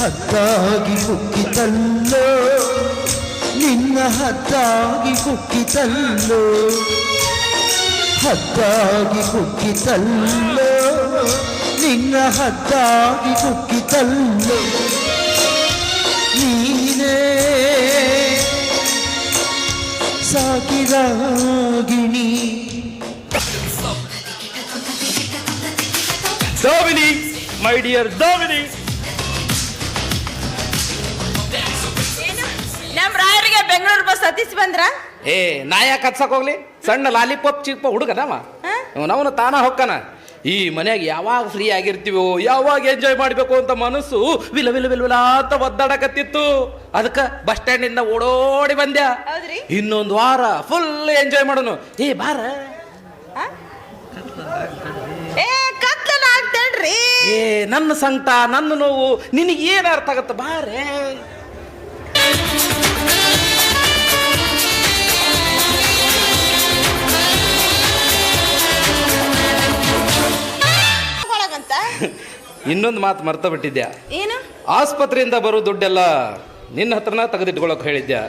ಹದ್ದಾಗಿ ಕುಕ್ಕಿತಲ್ಲೋ ನಿನ್ನ ಹದ್ದಾಗಿ ಕುಕ್ಕಿತಲ್ಲೋ ಹದ್ದಾಗಿ ಕುಕ್ಕಿತಲ್ಲೋ ನಿನ್ನ ಹದ್ದಾಗಿ ಕುಕ್ಕಿತಲ್ಲೋ ನೀನೇ ಸಾಕಿರಾಗಿಣಿ. ದಾವಿನಿ, ಮೈ ಡಿಯರ್ ದಾವಿನಿ. ನಮ್ ರಾಯರಿಗೆ ಬೆಂಗಳೂರು ಬಸ್ ಹತ್ತಿಸಿ ಬಂದ್ರ? ಏ ನಾ ಯಾಕೆ ಹತ್ಸಕ್ ಹೋಗ್ಲಿ? ಸಣ್ಣ ಲಾಲಿಪಾಪ್ ಚಿಕ್ಕ ಹುಡುಗನವ ಅವನು ತಾನ ಹೊಕ್ಕನ. ಈ ಮನ್ಯಾಗ ಯಾವಾಗ ಫ್ರೀ ಆಗಿರ್ತೀವೋ, ಯಾವಾಗ ಎಂಜಾಯ್ ಮಾಡ್ಬೇಕು ಅಂತ ಮನಸ್ಸು ವಿಲ ವಿಲ ವಿಲ ವಿಲ ಅಂತ ಒದ್ದಾಡಕತ್ತಿತ್ತು. ಅದಕ್ಕ ಬಸ್ ಸ್ಟ್ಯಾಂಡ್ ಇಂದ ಓಡೋಡಿ ಬಂದ್ಯಾ. ಹೌದ್ರಿ? ಇನ್ನೊಂದು ವಾರ ಫುಲ್ ಎಂಜಾಯ್ ಮಾಡೋನು. ಏ ಬಾರ. ಏ ಕತ್ಲನ ಆಗ್ತೇಳ್ರಿ. ಏ ನನ್ನ ಸಂಕಟ, ನನ್ನ ನೋವು ನಿನಗೆ ಏನ್ ಅರ್ಥ ಆಗತ್ತ? ಬಾರೇ. ಇನ್ನೊಂದು ಮಾತು ಮರ್ತ ಬಿಟ್ಟಿದ್ಯಾ. ಏನು? ಆಸ್ಪತ್ರೆಯಿಂದ ಬರೋ ದುಡ್ಡೆಲ್ಲ ನಿನ್ನ ಹತ್ರನ ತೆಗೆದಿಟ್ಕೊಳಕ್ ಹೇಳಿದ್ಯಾ.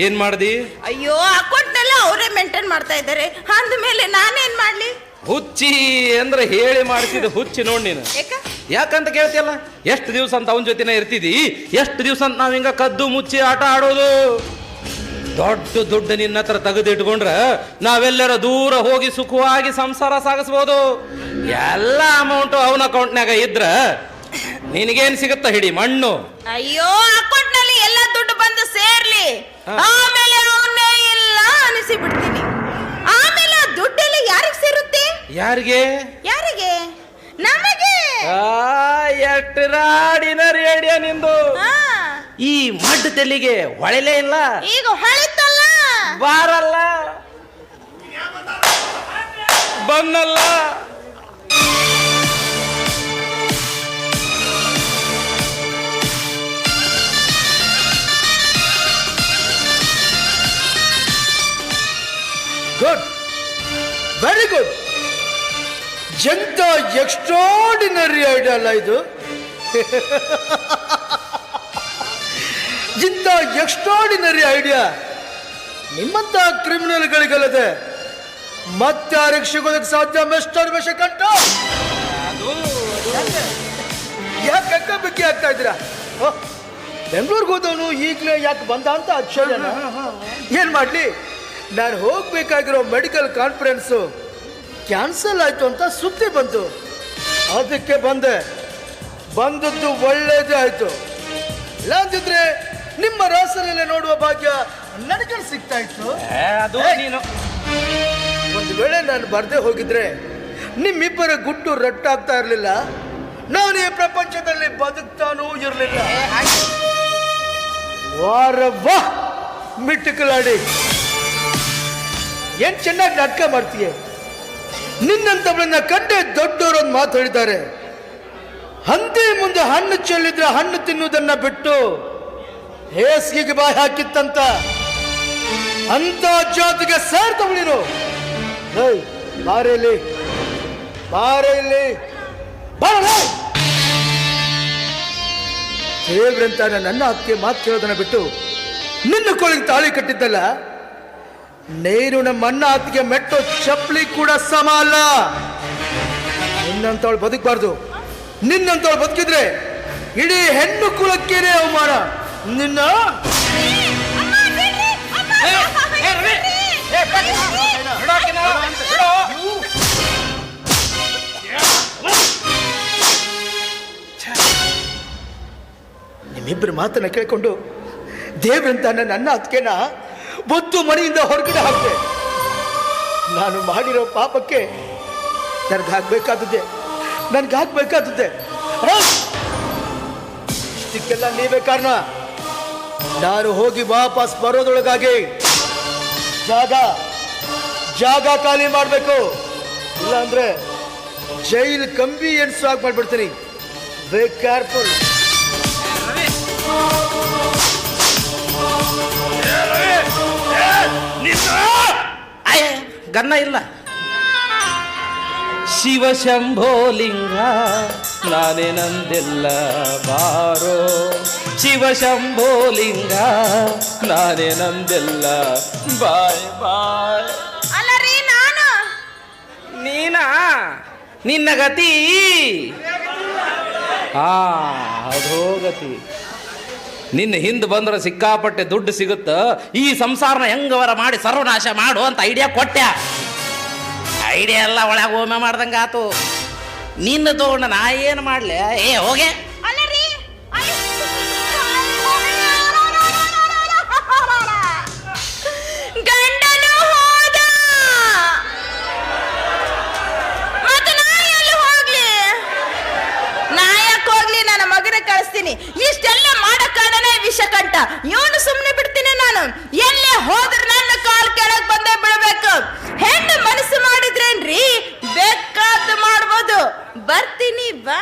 ಏನ್ ಮಾಡ್ದಿ? ಅಯ್ಯೋ, ಅಕೌಂಟ್ನೆಲ್ಲ ಅವರೇ ಮೇಂಟೈನ್ ಮಾಡ್ತಾ ಇದ್ದಾರೆ. ಅಂದ್ಮೇಲೆ ನಾನೇನ್ ಮಾಡ್ಲಿ? ಹುಚ್ಚಿ ಅಂದ್ರೆ ಹೇಳಿ ಮಾಡಿಸಿದ ಹುಚ್ಚಿ ನೋಡ್ ನೀನು. ಯಾಕಂತ ಕೇಳ್ತಿಯಲ್ಲ, ಎಷ್ಟು ದಿವಸ ಅಂತ ಅವನ ಜೊತೆನೇ ಇರ್ತಿದಿ, ಎಷ್ಟು ದಿವಸ ಅಂತ ನಾವ್ ಹಿಂಗ ಕದ್ದು ಮುಚ್ಚಿ ಆಟ ಆಡೋದು. ದೊಡ್ಡ ದುಡ್ಡು ನಿನ್ನ ಹತ್ರ ತೆಗೆದಿಟ್ಕೊಂಡ್ರ ನಾವೆಲ್ಲರ ದೂರ ಹೋಗಿ ಸುಖವಾಗಿ ಸಂಸಾರ ಸಾಗಿಸ್ಬೋದು. ಎಲ್ಲ ಅಮೌಂಟು ಅವನ ಅಕೌಂಟ್ನಾಗ ಇದ್ರ ನಿನಗೇನ್ ಸಿಗುತ್ತ? ಹಿಡಿ ಮಣ್ಣು. ಅಯ್ಯೋ, ಅಕೌಂಟ್ ನಲ್ಲಿ ಎಲ್ಲ ದುಡ್ಡು ಬಂದು ಸೇರ್ಲಿ, ಆಮೇಲೆ ಅವನ್ನೇ ಇಲ್ಲ ಅನಿಸಿ ಬಿಡ್ತೀನಿ. ಆಮೇಲೆ ಆ ದುಡ್ಡೆಲ್ಲ ಯಾರಿಗೆ ಸೇರುತ್ತೆ? ಯಾರಿಗೆ? ಯಾರಿಗೆ? ನಮಗೆ. ಎಷ್ಟು ರಾಡಿನ ರೇಡಿಯೋ ನಿಂದು. ಈ ಮಡ್ಡ ತೆಲಿಗೆ ಹೊಳೆಲೇ ಇಲ್ಲ. ಈಗ ಹೊಳಿತಲ್ಲ, ಬಾರಲ್ಲ, ಬನ್ನಲ್ಲ. Good, very good. ಎಂತ ಎಕ್ಸ್ಟ್ರಾರ್ಡಿನರಿ ಐಡಿಯಾ ಅಲ್ಲ ಇದು. ಇಂಥ ಎಕ್ಸ್ಟ್ರಾರ್ಡಿನರಿ ಐಡಿಯಾ ನಿಮ್ಮಂತ ಕ್ರಿಮಿನಲ್ಗಳಿಗಲ್ಲದೆ ಮತ್ತಾರಿಗೆ ಸಿಗೋದಕ್ಕೆ ಸಾಧ್ಯ ಮಿಸ್ಟರ್ ವಿಷಕಂಠ. ಯಾಕೆ ಅಕ್ಕ ಬಿಕ್ಕಿ ಆಗ್ತಾ ಇದ್ದೀರಾ? ಬೆಂಗಳೂರಿಗೆ ಹೋದವನು ಈಗಲೇ ಯಾಕೆ ಬಂದ ಅಂತ ಆಶ್ಚರ್ಯನ? ಏನ್ ಮಾಡ್ಲಿ, ನಾನು ಹೋಗ್ಬೇಕಾಗಿರೋ ಮೆಡಿಕಲ್ ಕಾನ್ಫರೆನ್ಸು ಕ್ಯಾನ್ಸಲ್ ಆಯ್ತು ಅಂತ ಸುದ್ದಿ ಬಂತು. ಅದಕ್ಕೆ ಬಂದೆ. ಬಂದದ್ದು ಒಳ್ಳೇದೇ ಆಯ್ತು. ಇಲ್ಲಾಂತಿದ್ರೆ ನಿಮ್ಮ ರಾಸಲಲ್ಲೇ ನೋಡುವ ಭಾಗ್ಯ ನನಗೆ ಸಿಗ್ತಾ ಇತ್ತು. ಅದು ನೀನು ಒಂದು ವೇಳೆ ನಾನು ಬರ್ದೇ ಹೋಗಿದ್ರೆ ನಿಮ್ಮಿಬ್ಬರ ಗುಟ್ಟು ರಟ್ಟಾಗ್ತಾ ಇರಲಿಲ್ಲ. ನಾನು ಈ ಪ್ರಪಂಚದಲ್ಲಿ ಬದುಕ್ತಾನೂ ಇರಲಿಲ್ಲ. ವಾರವ್ವ ಮಿಟ್ಟುಕಲಾಡಿ ಏನ್ ಚೆನ್ನಾಗಿ ನಾಟಕ ಮಾಡ್ತೀಯ. ನಿನ್ನಂತವಳನ್ನ ಕಂಡೆ ದೊಡ್ಡವರೊಂದು ಮಾತು ಹೇಳಿದ್ದಾರೆ, ಹಂದಿ ಮುಂದೆ ಹಣ್ಣು ಚೆಲ್ಲಿದ್ರೆ ಹಣ್ಣು ತಿನ್ನುವುದನ್ನ ಬಿಟ್ಟು ಹೇಸಿಗೆ ಬಾಯಿ ಹಾಕಿತ್ತಂತ. ಅಂತ ಜಾತಿಗೆ ಸೇರ್ತವಳು ನೀನು. ಬಾರೇಲಿ, ಬಾರೇಲಿ, ದೇವ್ರಂತ ನನ್ನ ಅಕ್ಕೆ ಮಾತು ಕೇಳೋದನ್ನ ಬಿಟ್ಟು ನಿನ್ನ ಕೋಳಿಗೆ ತಾಳಿ ಕಟ್ಟಿದ್ದಲ್ಲ, ನೀನು ನಮ್ಮ ಅಣ್ಣ ಅತ್ತಿಗೆ ಮೆಟ್ಟೋ ಚಪ್ಪಲಿ ಕೂಡ ಸಮ ಅಲ್ಲ. ನಿನ್ನಂತವಳು ಬದುಕಬಾರ್ದು. ನಿನ್ನಂತವಳು ಬದುಕಿದ್ರೆ ಇಡೀ ಹೆಣ್ಣು ಕುಲಕ್ಕೇನೆ ಅವಮಾನ. ನಿನ್ನ ಇಬ್ಬರ ಮಾತನ್ನ ಕೇಳಿಕೊಂಡು ದೇವ್ರಂತ ನನ್ನ ಅಣ್ಣ ಅತ್ತಿಗೆನ ಒದ್ದು ಮನೆಯಿಂದ ಹೊರಗಡೆ ಹಾಕಿದೆ. ನಾನು ಮಾಡಿರೋ ಪಾಪಕ್ಕೆ ನನಗಾಗಬೇಕಾದದ್ದೇ. ಇದಕ್ಕೆಲ್ಲ ನೀವೇ ಕಾರಣ. ನಾನು ಹೋಗಿ ವಾಪಸ್ ಬರೋದೊಳಗಾಗಿ ಜಾಗ ಖಾಲಿ ಮಾಡಬೇಕು. ಇಲ್ಲಾಂದ್ರೆ ಜೈಲ್ ಕಂಬಿ ಎಣಿಸುವಾಗ ಮಾಡ್ಬಿಡ್ತೀನಿ. Be careful. ಗನ್ನ ಇಲ್ಲ. ಶಿವಶಂಭೋಲಿಂಗ ನಾನೇ ನಂದೆಲ್ಲ ಬಾರೋ, ಶಿವಶಂಭೋಲಿಂಗ ನಾನೇ ನಂದೆಲ್ಲ ಬಾಯ್ ಬಾಯ್. ಅಲ್ಲ ರೀ, ನಾನು ನೀನಾ? ನಿನ್ನ ಗತಿ ಅದೋ ಗತಿ. ನಿನ್ನ ಹಿಂದೆ ಬಂದ್ರೆ ಸಿಕ್ಕಾಪಟ್ಟೆ ದುಡ್ಡು ಸಿಗುತ್ತ, ಈ ಸಂಸಾರನ ಹೆಂಗವರ ಮಾಡಿ ಸರ್ವನಾಶ ಮಾಡು ಅಂತ ಐಡಿಯಾ ಕೊಟ್ಟೆ. ಐಡಿಯಾ ಎಲ್ಲ ಒಳಗೆ ಹೋಮ ಮಾಡ್ದಂಗೆ ಆತು. ನಿನ್ನ ತಗೊಂಡ ನಾ ಏನು ಮಾಡ್ಲೆ? ಹೋಗೆ. ಅಲ್ಲ ರೀ, ಗಂಡನು ಹೋದ, ಮತ್ತೆ ನಾ ಎಲ್ಲಿ ಹೋಗ್ಲಿ? ನಾ ಯಾಕೆ ಹೋಗ್ಲಿ? ನನ್ನ ಮಗನ ಕಳಿಸ್ತೀನಿ. ಇಷ್ಟೆಲ್ಲ ಮಾಡಕ್ ಕಾರಣನೇ ವಿಷಕಂಠ. ಇವನು ಸುಮ್ಮನೆ ಬಿಡ್ತೀನಿ ನಾನು. ಎಲ್ಲೇ ಹೋದ್ರೆ ನನ್ನ ಕಾಲ್ ಕೆಳಗ್ ಬಂದೇ ಬಿಡ್ಬೇಕು. ಹೆಣ್ಣು ಮನಸ್ಸು ಮಾಡಿದ್ರೇನ್ರಿ ಬೇಕಾದ ಮಾಡ್ಬೋದು. ಬರ್ತೀನಿ ಬಾ.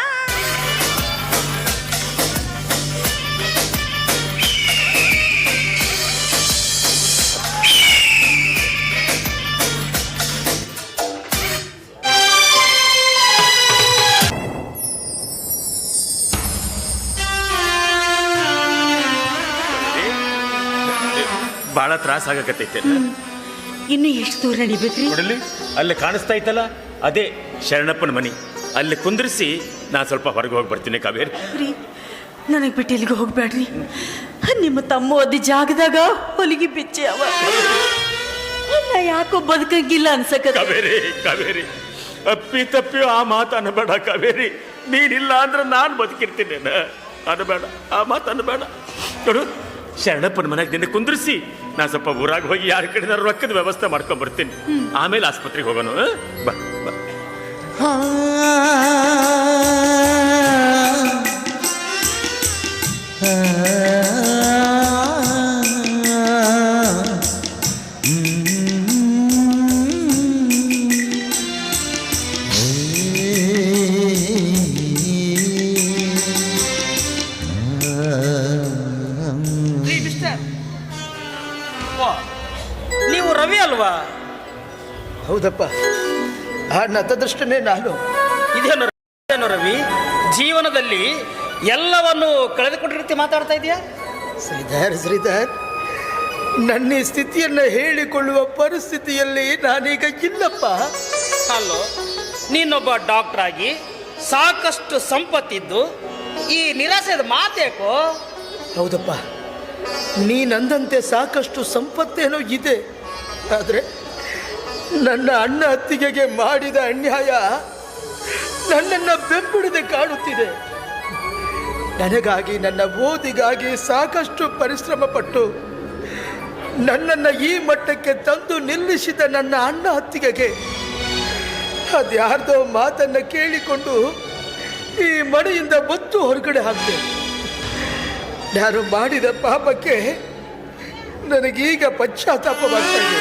ಬಹಳ ತ್ರಾಸ ಆಗಕತ್ತೈತೆ. ಇನ್ನು ಎಷ್ಟು ದೂರ ನಡಿಬೇಕ್ರಿ? ನೋಡಲಿ, ಅಲ್ಲಿ ಕಾಣಿಸ್ತಾ ಇತ್ತಲ್ಲ, ಅದೇ ಶರಣಪ್ಪನ ಮನಿ. ಅಲ್ಲಿ ಕುಂದ್ರಿಸಿ ನಾ ಸ್ವಲ್ಪ ಹೊರಗೆ ಹೋಗಿ ಬರ್ತೀನಿ. ಕಾವೇರಿ, ನನಗೆ ಬಿಟ್ಟು ಎಲ್ಲಿಗೆ ಹೋಗ್ಬೇಡ್ರಿ. ನಿಮ್ಮ ತಮ್ಮ ಒದ್ದ ಜಾಗದಾಗ ಹೊಲಿಗೆ ಬಿಚ್ಚಿ ಅವ. ನಾ ಯಾಕೋ ಬದುಕಂಗಿಲ್ಲ ಅನ್ಸಕ. ಕಾವೇರಿ ಅಪ್ಪಿ ತಪ್ಪಿ ಆ ಮಾತು ಅನ್ನಬೇಡ ಕಾವೇರಿ. ನೀನಿಲ್ಲ ಅಂದ್ರೆ ನಾನು ಬದುಕಿರ್ತೀನಿ. ಅನ್ನಬೇಡ, ಆ ಮಾತು ಅನ್ನಬೇಡ. ನೋಡು, ಶರಣಪ್ಪನ ಮನೆಗೆ ನಿನ್ನೆ ಕುಂದ್ರಿಸಿ ನಾ ಸ್ವಲ್ಪ ಊರಾಗ ಹೋಗಿ ಯಾರ ಕಡೆ ರೊಕ್ಕದ ವ್ಯವಸ್ಥೆ ಮಾಡ್ಕೊಂಡ್ ಬರ್ತೀನಿ. ಆಮೇಲೆ ಆಸ್ಪತ್ರೆಗೆ ಹೋಗೋಣ. ಬಾ ಬಾ. ನೀವು ರವಿ ಅಲ್ವಾ? ಹೌದಪ್ಪ, ಆ ನತದೃಷ್ಟನೇ ನಾನು. ಇದೇನು ರವಿ, ಜೀವನದಲ್ಲಿ ಎಲ್ಲವನ್ನು ಕಳೆದುಕೊಂಡಿರ್ತಿ ಮಾತಾಡ್ತಾ ಇದೆಯಾ? ಶ್ರೀಧರ್, ನನ್ನ ಈ ಸ್ಥಿತಿಯನ್ನು ಹೇಳಿಕೊಳ್ಳುವ ಪರಿಸ್ಥಿತಿಯಲ್ಲಿ ನಾನೀಗ ಇಲ್ಲಪ್ಪ. ಅಲ್ಲೋ, ನೀನೊಬ್ಬ ಡಾಕ್ಟರ್ ಆಗಿ ಸಾಕಷ್ಟು ಸಂಪತ್ತಿದ್ದು ಈ ನಿರಾಸೆದ ಮಾತೇಕೋ? ಹೌದಪ್ಪ, ನೀನಂದಂತೆ ಸಾಕಷ್ಟು ಸಂಪತ್ತೇನೋ ಇದೆ. ಆದರೆ ನನ್ನ ಅಣ್ಣ ಅತ್ತಿಗೆಗೆ ಮಾಡಿದ ಅನ್ಯಾಯ ನನ್ನನ್ನು ಬೆಂಬಿಡದೆ ಕಾಡುತ್ತಿದೆ. ನನಗಾಗಿ, ನನ್ನ ಓದಿಗಾಗಿ ಸಾಕಷ್ಟು ಪರಿಶ್ರಮ ಪಟ್ಟು ನನ್ನನ್ನು ಈ ಮಟ್ಟಕ್ಕೆ ತಂದು ನಿಲ್ಲಿಸಿದ ನನ್ನ ಅಣ್ಣ ಅತ್ತಿಗೆಗೆ ಅದ್ಯಾರ್ದೋ ಮಾತನ್ನು ಕೇಳಿಕೊಂಡು ಈ ಮನೆಯಿಂದ ಬತ್ತು ಹೊರಗಡೆ ಹಾಕಿದೆ. ನಾನು ಮಾಡಿದ ಪಾಪಕ್ಕೆ ನನಗೀಗ ಪಶ್ಚಾತ್ತಾಪವಾಗ್ತಾ ಇದೆ.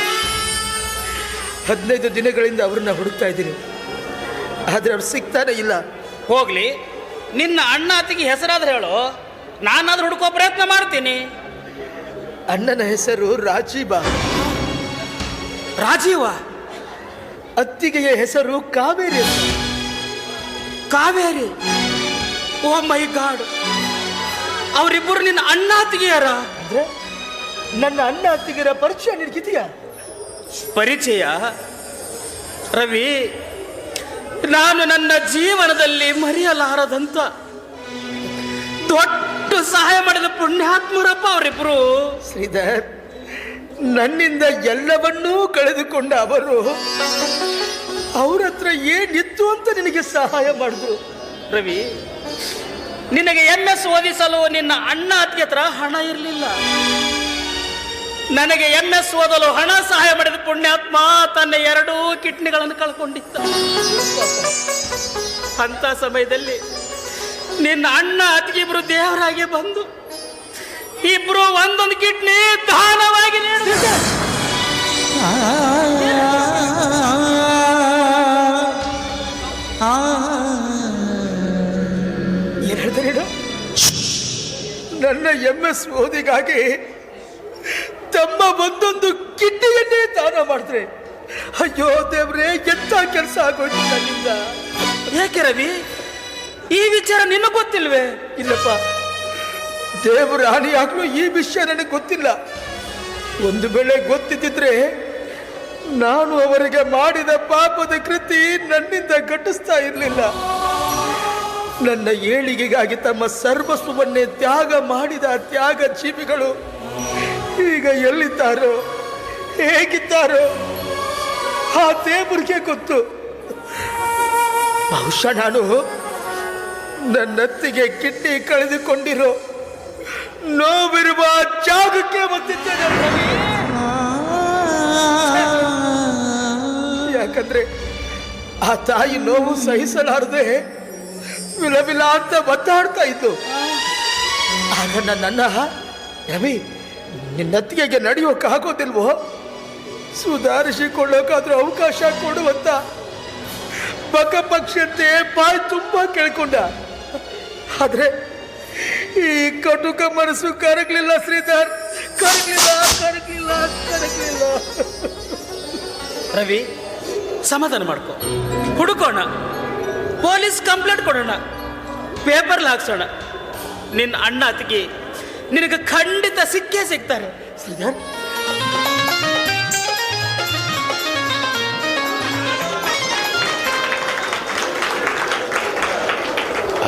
15 ದಿನಗಳಿಂದ ಅವ್ರನ್ನ ಹುಡುಕ್ತಾ ಇದ್ದೀನಿ, ಆದರೆ ಅವ್ರು ಸಿಗ್ತಾನೆ ಇಲ್ಲ. ಹೋಗ್ಲಿ, ನಿನ್ನ ಅಣ್ಣ ಅತ್ತಿಗೆ ಹೆಸರಾದ್ರೆ ಹೇಳು, ನಾನಾದ್ರೂ ಹುಡುಕೋ ಪ್ರಯತ್ನ ಮಾಡ್ತೀನಿ. ಅಣ್ಣನ ಹೆಸರು ರಾಜೀವ. ರಾಜೀವ? ಅತ್ತಿಗೆಯ ಹೆಸರು ಕಾವೇರಿ. ಕಾವೇರಿ? ಓ ಮೈ ಗಾಡ್, ಅವರಿಬ್ಬರು ನಿನ್ನ ಅಣ್ಣ ಅತ್ತಿಗೆಯರ? ಅಂದ್ರೆ ನನ್ನ ಅಣ್ಣ ಅತ್ತಿಗೆರ ಪರಿಚಯ ನಿನಗಿದೆಯಾ? ಪರಿಚಯ? ರವಿ, ನಾನು ನನ್ನ ಜೀವನದಲ್ಲಿ ಮರೆಯಲಾರದಂತ ದೊಡ್ಡ ಸಹಾಯ ಮಾಡಿದ ಪುಣ್ಯಾತ್ಮರಪ್ಪ ಅವರಿಬ್ರು. ಶ್ರೀಧರ್, ನನ್ನಿಂದ ಎಲ್ಲವನ್ನೂ ಕಳೆದುಕೊಂಡ ಅವರು ಅವ್ರ ಹತ್ರ ಏನಿತ್ತು ಅಂತ ನಿನಗೆ ಸಹಾಯ ಮಾಡಿದ್ರು. ರವಿ, ನಿನಗೆ MS ಓದಿಸಲು ನಿನ್ನ ಅಣ್ಣ ಅತ್ತಿಗೆ ಹತ್ರ ಹಣ ಇರಲಿಲ್ಲ. ನನಗೆ MS ಓದಲು ಹಣ ಸಹಾಯ ಮಾಡಿದ ಪುಣ್ಯಾತ್ಮ ತನ್ನ 2 ಕಿಡ್ನಿಗಳನ್ನು ಕಳ್ಕೊಂಡಿದ್ದ. ಅಂತ ಸಮಯದಲ್ಲಿ ನಿನ್ನ ಅಣ್ಣ ಅತ್ತಿಗೆ ಇಬ್ರು ದೇವರಾಗಿ ಬಂದು ಇಬ್ರು ಒಂದೊಂದು ಕಿಡ್ನಿ ದಾನವಾಗಿ ನೀಡಿದ. ಏನು ಹೇಳ್ತಾರೆ? ನನ್ನ MS ಓದಿಗಾಗಿ ತಮ್ಮ ಒಂದೊಂದು ಕಿಡ್ನಿಯನ್ನೇ ದಾನ ಮಾಡಿದ್ರೆ, ಅಯ್ಯೋ ದೇವ್ರೆ, ಎಂತ ಕೆಲಸ ಆಗೋಯ್ತು ನನ್ನಿಂದ. ಯಾಕೆ ರವಿ, ಈ ವಿಚಾರ ನಿನಗೆ ಗೊತ್ತಿಲ್ವೇ? ಇಲ್ಲಪ್ಪ, ದೇವರ ಹಾನಿಯಾಗ್ಲೂ ಈ ವಿಷಯ ನನಗೆ ಗೊತ್ತಿಲ್ಲ. ಒಂದು ವೇಳೆ ಗೊತ್ತಿದ್ದಿದ್ರೆ ನಾನು ಅವರಿಗೆ ಮಾಡಿದ ಪಾಪದ ಕೃತಿ ನನ್ನಿಂದ ಘಟಿಸ್ತಾ ಇರಲಿಲ್ಲ. ನನ್ನ ಏಳಿಗೆಗಾಗಿ ತಮ್ಮ ಸರ್ವಸ್ವವನ್ನೇ ತ್ಯಾಗ ಮಾಡಿದ ತ್ಯಾಗ ಜೀವಿಗಳು ಈಗ ಎಲ್ಲಿದ್ದಾರೋ, ಹೇಗಿದ್ದಾರೋ ಆ ದೇವರಿಗೆ ಗೊತ್ತು. ಬಹುಶಃ ನಾನು ನನ್ನತ್ತಿಗೆ ಕಿಡ್ನಿ ಕಳೆದುಕೊಂಡಿರೋ ನೋವಿರುವ ಜಾಗಕ್ಕೆ ಬಂದಿದ್ದೇನೆ. ಯಾಕಂದ್ರೆ ಆ ತಾಯಿ ನೋವು ಸಹಿಸಲಾರದೆ ವಿಲವಿಲ ಅಂತ ಒತ್ತಾಡ್ತಾ ಇತ್ತು. ಆಗ ನನ್ನ ರವಿ, ನಿನ್ನತ್ತಿಗೆಗೆ ನಡೆಯೋಕ್ಕಾಗೋದಿಲ್ವೋ, ಸುಧಾರಿಸಿಕೊಳ್ಳೋಕಾದ್ರೂ ಅವಕಾಶ ಕೊಡುವಂತ ಬಕಪಕ್ಷತೆ ಬಾಯಿ ತುಂಬಾ ಕೇಳ್ಕೊಂಡ. ಆದ್ರೆ ಈ ಕಟುಕ ಮನಸ್ಸು ಕರಗಲಿಲ್ಲ ಶ್ರೀಧರ್, ಕರಗಲಿಲ್ಲ. ರವಿ, ಸಮಾಧಾನ ಮಾಡ್ಕೊ, ಹುಡುಕೋಣ, ಪೊಲೀಸ್ ಕಂಪ್ಲೇಂಟ್ ಕೊಡೋಣ, ಪೇಪರ್ ಹಾಕ್ಸೋಣ. ನಿನ್ನ ಅಣ್ಣ ಅತ್ತಿಗೆ ನಿನಗೆ ಖಂಡಿತ ಸಿಕ್ಕೇ ಸಿಗ್ತಾರೆ. ಶ್ರೀಧರ್,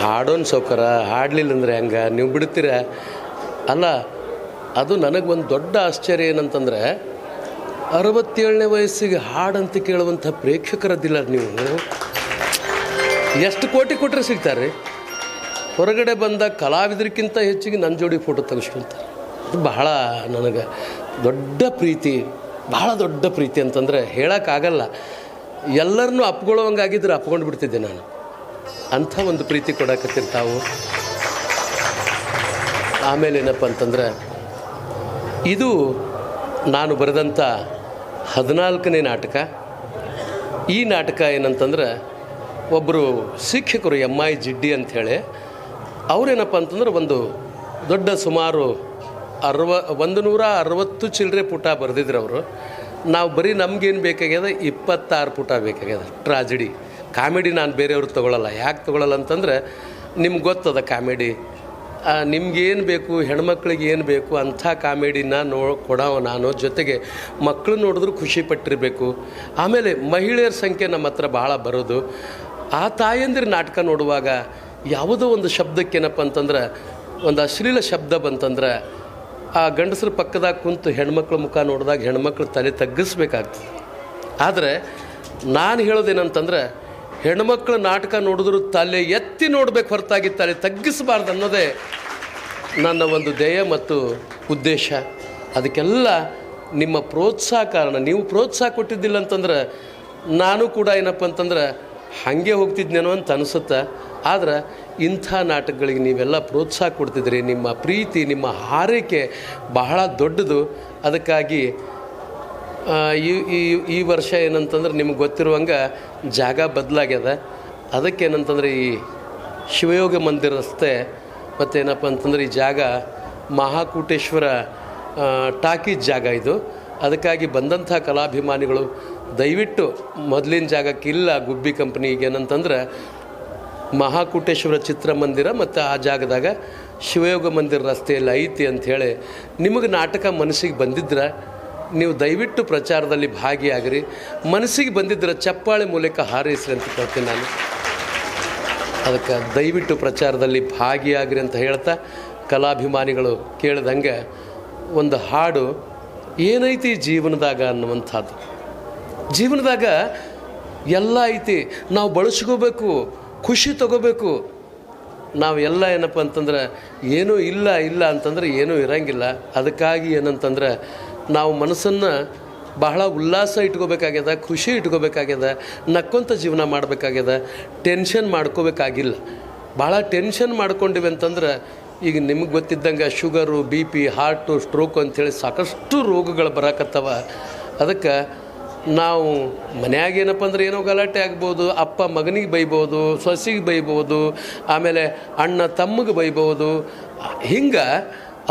ಹಾಡೋನ್ ಸೌಕರ, ಹಾಡಲಿಲ್ಲ ಅಂದರೆ ಹಂಗೆ ನೀವು ಬಿಡ್ತೀರ? ಅಲ್ಲ, ಅದು ನನಗೊಂದು ದೊಡ್ಡ ಆಶ್ಚರ್ಯ ಏನಂತಂದರೆ 67ನೇ ವಯಸ್ಸಿಗೆ ಹಾಡಂತ ಕೇಳುವಂಥ ಪ್ರೇಕ್ಷಕರದ್ದಿಲ್ಲ ನೀವು. ಎಷ್ಟು ಕೋಟಿ ಕೊಟ್ಟರೆ ಸಿಗ್ತಾರೆ. ಹೊರಗಡೆ ಬಂದ ಕಲಾವಿದರಿಗಿಂತ ಹೆಚ್ಚಿಗೆ ನನ್ನ ಜೋಡಿ ಫೋಟೋ ತೆಗೆಸ್ಕೊಳ್ತಾರೆ. ಅದು ಬಹಳ ನನಗೆ ದೊಡ್ಡ ಪ್ರೀತಿ, ಬಹಳ ದೊಡ್ಡ ಪ್ರೀತಿ ಅಂತಂದರೆ ಹೇಳೋಕ್ಕಾಗಲ್ಲ. ಎಲ್ಲರನ್ನೂ ಅಪ್ಕೊಳ್ಳೋವಂಗಾಗಿದ್ದರೆ ಅಪ್ಕೊಂಡು ಬಿಡ್ತಿದ್ದೆ ನಾನು. ಅಂಥ ಒಂದು ಪ್ರೀತಿ ಕೊಡಕತ್ತಿರ್ತಾವು. ಆಮೇಲೆ ಏನಪ್ಪ ಅಂತಂದರೆ, ಇದು ನಾನು ಬರೆದಂಥ 14ನೇ ನಾಟಕ. ಈ ನಾಟಕ ಏನಂತಂದ್ರೆ, ಒಬ್ಬರು ಶಿಕ್ಷಕರು MI ಜಿಡ್ಡಿ ಅಂಥೇಳಿ, ಅವರೇನಪ್ಪ ಅಂತಂದ್ರೆ ಒಂದು ದೊಡ್ಡ ಸುಮಾರು 160 ಚಿಲ್ಲರೆ ಪುಟ ಬರೆದಿದ್ರು ಅವರು. ನಾವು ಬರೀ ನಮಗೇನು ಬೇಕಾಗ್ಯದ 26 ಪುಟ ಬೇಕಾಗ್ಯದ. ಟ್ರಾಜಿಡಿ ಕಾಮಿಡಿ ನಾನು ಬೇರೆಯವ್ರಿಗೆ ತೊಗೊಳ್ಳಲ್ಲ. ಯಾಕೆ ತೊಗೊಳ್ಳಲ್ಲ ಅಂತಂದರೆ, ನಿಮ್ಗೆ ಗೊತ್ತದ ಕಾಮಿಡಿ ನಿಮ್ಗೇನು ಬೇಕು, ಹೆಣ್ಮಕ್ಳಿಗೆ ಏನು ಬೇಕು ಅಂಥ ಕಾಮಿಡಿನ ಕೊಡವ ನಾನು. ಜೊತೆಗೆ ಮಕ್ಕಳು ನೋಡಿದ್ರು ಖುಷಿ ಪಟ್ಟಿರಬೇಕು. ಆಮೇಲೆ ಮಹಿಳೆಯರ ಸಂಖ್ಯೆ ನಮ್ಮ ಹತ್ರ ಭಾಳ ಬರೋದು. ಆ ತಾಯಂದಿರ ನಾಟಕ ನೋಡುವಾಗ ಯಾವುದೋ ಒಂದು ಶಬ್ದಕ್ಕೇನಪ್ಪ ಅಂತಂದ್ರೆ, ಒಂದು ಅಶ್ಲೀಲ ಶಬ್ದ ಬಂತಂದ್ರೆ ಆ ಗಂಡಸ್ರ ಪಕ್ಕದಾಗ ಕುಂತು ಹೆಣ್ಮಕ್ಳ ಮುಖ ನೋಡಿದಾಗ ಹೆಣ್ಮಕ್ಳು ತಲೆ ತಗ್ಗಿಸ್ಬೇಕಾಗ್ತದೆ. ಆದರೆ ನಾನು ಹೇಳೋದೇನಂತಂದ್ರೆ, ಹೆಣ್ಮಕ್ಳ ನಾಟಕ ನೋಡಿದ್ರು ತಲೆ ಎತ್ತಿ ನೋಡ್ಬೇಕು ಹೊರತಾಗಿ ತಲೆ ತಗ್ಗಿಸಬಾರ್ದು ಅನ್ನೋದೇ ನನ್ನ ಒಂದು ಧ್ಯೇಯ ಮತ್ತು ಉದ್ದೇಶ. ಅದಕ್ಕೆಲ್ಲ ನಿಮ್ಮ ಪ್ರೋತ್ಸಾಹ ಕಾರಣ. ನೀವು ಪ್ರೋತ್ಸಾಹ ಕೊಟ್ಟಿದ್ದಿಲ್ಲ ಅಂತಂದ್ರೆ ನಾನು ಕೂಡ ಏನಪ್ಪ ಅಂತಂದ್ರೆ ಹಾಗೆ ಹೋಗ್ತಿದ್ನೇನೋ ಅಂತ ಅನಿಸುತ್ತೆ. ಆದ್ರೆ ಇಂಥ ನಾಟಕಗಳಿಗೆ ನೀವೆಲ್ಲ ಪ್ರೋತ್ಸಾಹ ಕೊಡ್ತಿದ್ರಿ. ನಿಮ್ಮ ಪ್ರೀತಿ, ನಿಮ್ಮ ಹಾರೈಕೆ ಬಹಳ ದೊಡ್ಡದು. ಅದಕ್ಕಾಗಿ ಈ ವರ್ಷ ಏನಂತಂದ್ರೆ, ನಿಮ್ಗೆ ಗೊತ್ತಿರುವಂಗೆ ಜಾಗ ಬದಲಾಗ್ಯದ. ಅದಕ್ಕೇನಂತಂದ್ರೆ, ಈ ಶಿವಯೋಗ ಮಂದಿರ ರಸ್ತೆ ಮತ್ತೇನಪ್ಪ ಅಂತಂದ್ರೆ ಈ ಜಾಗ ಮಹಾಕೂಟೇಶ್ವರ ಟಾಕೀಸ್ ಜಾಗ ಇದು. ಅದಕ್ಕಾಗಿ ಬಂದಂಥ ಕಲಾಭಿಮಾನಿಗಳು ದಯವಿಟ್ಟು ಮೊದಲಿನ ಜಾಗಕ್ಕಿಲ್ಲ ಗುಬ್ಬಿ ಕಂಪ್ನಿಗೆ ಏನಂತಂದ್ರೆ, ಮಹಾಕೂಟೇಶ್ವರ ಚಿತ್ರಮಂದಿರ ಮತ್ತು ಆ ಜಾಗದಾಗ ಶಿವಯೋಗ ಮಂದಿರ ರಸ್ತೆಯಲ್ಲಿ ಐತಿ ಅಂಥೇಳಿ ನಿಮಗೆ ನಾಟಕ ಮನಸ್ಸಿಗೆ ಬಂದಿದ್ರೆ ನೀವು ದಯವಿಟ್ಟು ಪ್ರಚಾರದಲ್ಲಿ ಭಾಗಿಯಾಗಿರಿ. ಮನಸ್ಸಿಗೆ ಬಂದಿದ್ದರೆ ಚಪ್ಪಾಳೆ ಮೂಲಕ ಹಾರೈಸ್ರಿ ಅಂತ ಕೇಳ್ತೀನಿ ನಾನು. ಅದಕ್ಕೆ ದಯವಿಟ್ಟು ಪ್ರಚಾರದಲ್ಲಿ ಭಾಗಿಯಾಗಿರಿ ಅಂತ ಹೇಳ್ತಾ, ಕಲಾಭಿಮಾನಿಗಳು ಕೇಳಿದಂಗೆ ಒಂದು ಹಾಡು ಏನೈತಿ ಜೀವನದಾಗ ಅನ್ನುವಂಥದ್ದು. ಜೀವನದಾಗ ಎಲ್ಲ ಐತಿ, ನಾವು ಬಳಸ್ಕೋಬೇಕು, ಖುಷಿ ತಗೋಬೇಕು. ನಾವೆಲ್ಲ ಏನಪ್ಪ ಅಂತಂದ್ರೆ ಏನೂ ಇಲ್ಲ ಇಲ್ಲ ಅಂತಂದ್ರೆ ಏನೂ ಇರಂಗಿಲ್ಲ. ಅದಕ್ಕಾಗಿ ಏನಂತಂದ್ರೆ ನಾವು ಮನಸ್ಸನ್ನು ಬಹಳ ಉಲ್ಲಾಸ ಇಟ್ಕೋಬೇಕಾಗ್ಯದ, ಖುಷಿ ಇಟ್ಕೋಬೇಕಾಗ್ಯದ, ನಕ್ಕೊಂತ ಜೀವನ ಮಾಡಬೇಕಾಗ್ಯದ. ಟೆನ್ಷನ್ ಮಾಡ್ಕೋಬೇಕಾಗಿಲ್ಲ. ಭಾಳ ಟೆನ್ಷನ್ ಮಾಡ್ಕೊಂಡಿವಿ ಅಂತಂದ್ರೆ ಈಗ ನಿಮಗೆ ಗೊತ್ತಿದ್ದಂಗೆ ಶುಗರು, BP, ಹಾರ್ಟು, ಸ್ಟ್ರೋಕು ಅಂಥೇಳಿ ಸಾಕಷ್ಟು ರೋಗಗಳು ಬರಾಕತ್ತವ. ಅದಕ್ಕೆ ನಾವು ಮನ್ಯಾಗ ಏನಪ್ಪ ಅಂದ್ರೆ ಏನೋ ಗಲಾಟೆ ಆಗ್ಬೋದು, ಅಪ್ಪ ಮಗನಿಗೆ ಬೈಬೋದು, ಸೊಸೆಗೆ ಬೈಬೋದು, ಆಮೇಲೆ ಅಣ್ಣ ತಮ್ಮಗೆ ಬೈಬೋದು. ಹಿಂಗೆ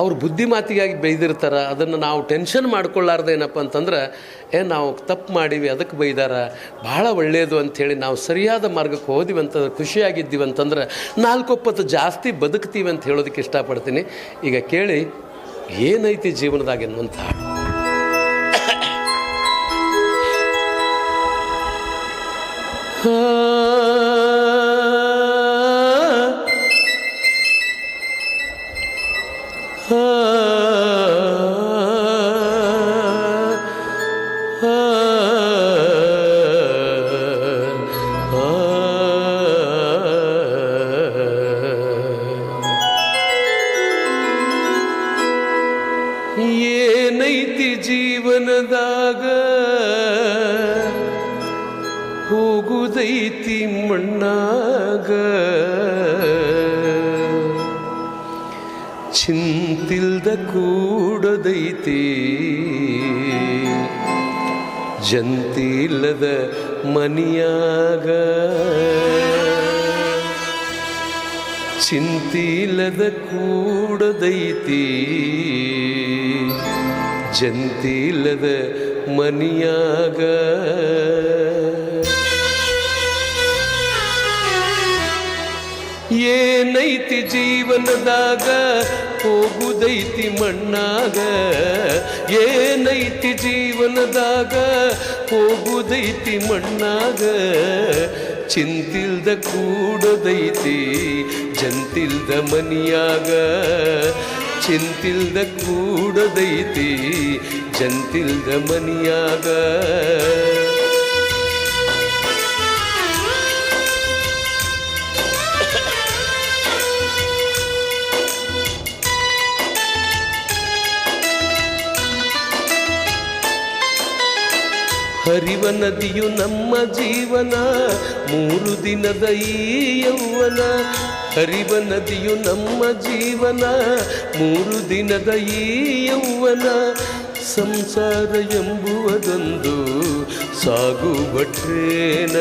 ಅವ್ರು ಬುದ್ಧಿ ಮಾತಿಗಾಗಿ ಬೈದಿರ್ತಾರೆ. ಅದನ್ನು ನಾವು ಟೆನ್ಷನ್ ಮಾಡ್ಕೊಳ್ಳಾರ್ದು ಏನಪ್ಪ ಅಂತಂದ್ರೆ ನಾವು ತಪ್ಪು ಮಾಡೀವಿ ಅದಕ್ಕೆ ಬೈದಾರ, ಭಾಳ ಒಳ್ಳೆಯದು ಅಂಥೇಳಿ ನಾವು ಸರಿಯಾದ ಮಾರ್ಗಕ್ಕೆ ಹೋದಿವಿ ಅಂತಂದ್ರೆ, ಖುಷಿಯಾಗಿದ್ದೀವಿ ಅಂತಂದ್ರೆ 4 ಒಪ್ಪತ್ತು ಜಾಸ್ತಿ ಬದುಕ್ತೀವಿ ಅಂತ ಹೇಳೋದಕ್ಕೆ ಇಷ್ಟಪಡ್ತೀನಿ. ಈಗ ಕೇಳಿ ಏನೈತಿ ಜೀವನದಾಗ ಎನ್ನುವಂಥ ಏನೈತಿ ಜೀವನದಾಗ ಹೋಗುದೈತಿ ಮಣ್ಣಾಗ, ಚಿಂತಿಲ್ದ ಕೂಡದೈತಿ ಜಂತಿಲ್ಲದ ಮನಿಯಾಗ, ಚಿಂತಿಲ್ಲದ ಕೂಡದೈತಿ ಜಂತಿಲ್ಲದ ಮನಿಯಾಗ. ಏನೈತಿ ಜೀವನದಾಗ ಹೋಗುದೈತಿ ಮಣ್ಣಾಗ, ಏನೈತಿ ಜೀವನದಾಗ ಹೋಗುದೈತಿ ಮಣ್ಣಾಗ, ಚಿಂತಿಲ್ದ ಕೂಡದೈತಿ ಜಂತಿಲ್ದ ಮನಿಯಾಗ, ಚಿಂತಿಲ್ದ ಕೂಡದೈತಿ ಜಂತಿಲ್ದ ಮನಿಯಾಗ. ಹರಿವ ನದಿಯು ನಮ್ಮ ಜೀವನ 3 ದಿನದ ಈ ಯೌವನ, ಹರಿವ ನದಿಯು ನಮ್ಮ ಜೀವನ 3 ದಿನದ ಈ ಯೌವನ, ಸಂಸಾರ ಎಂಬುವುದೊಂದು ಸಾಗುವ ಟ್ರೇನ,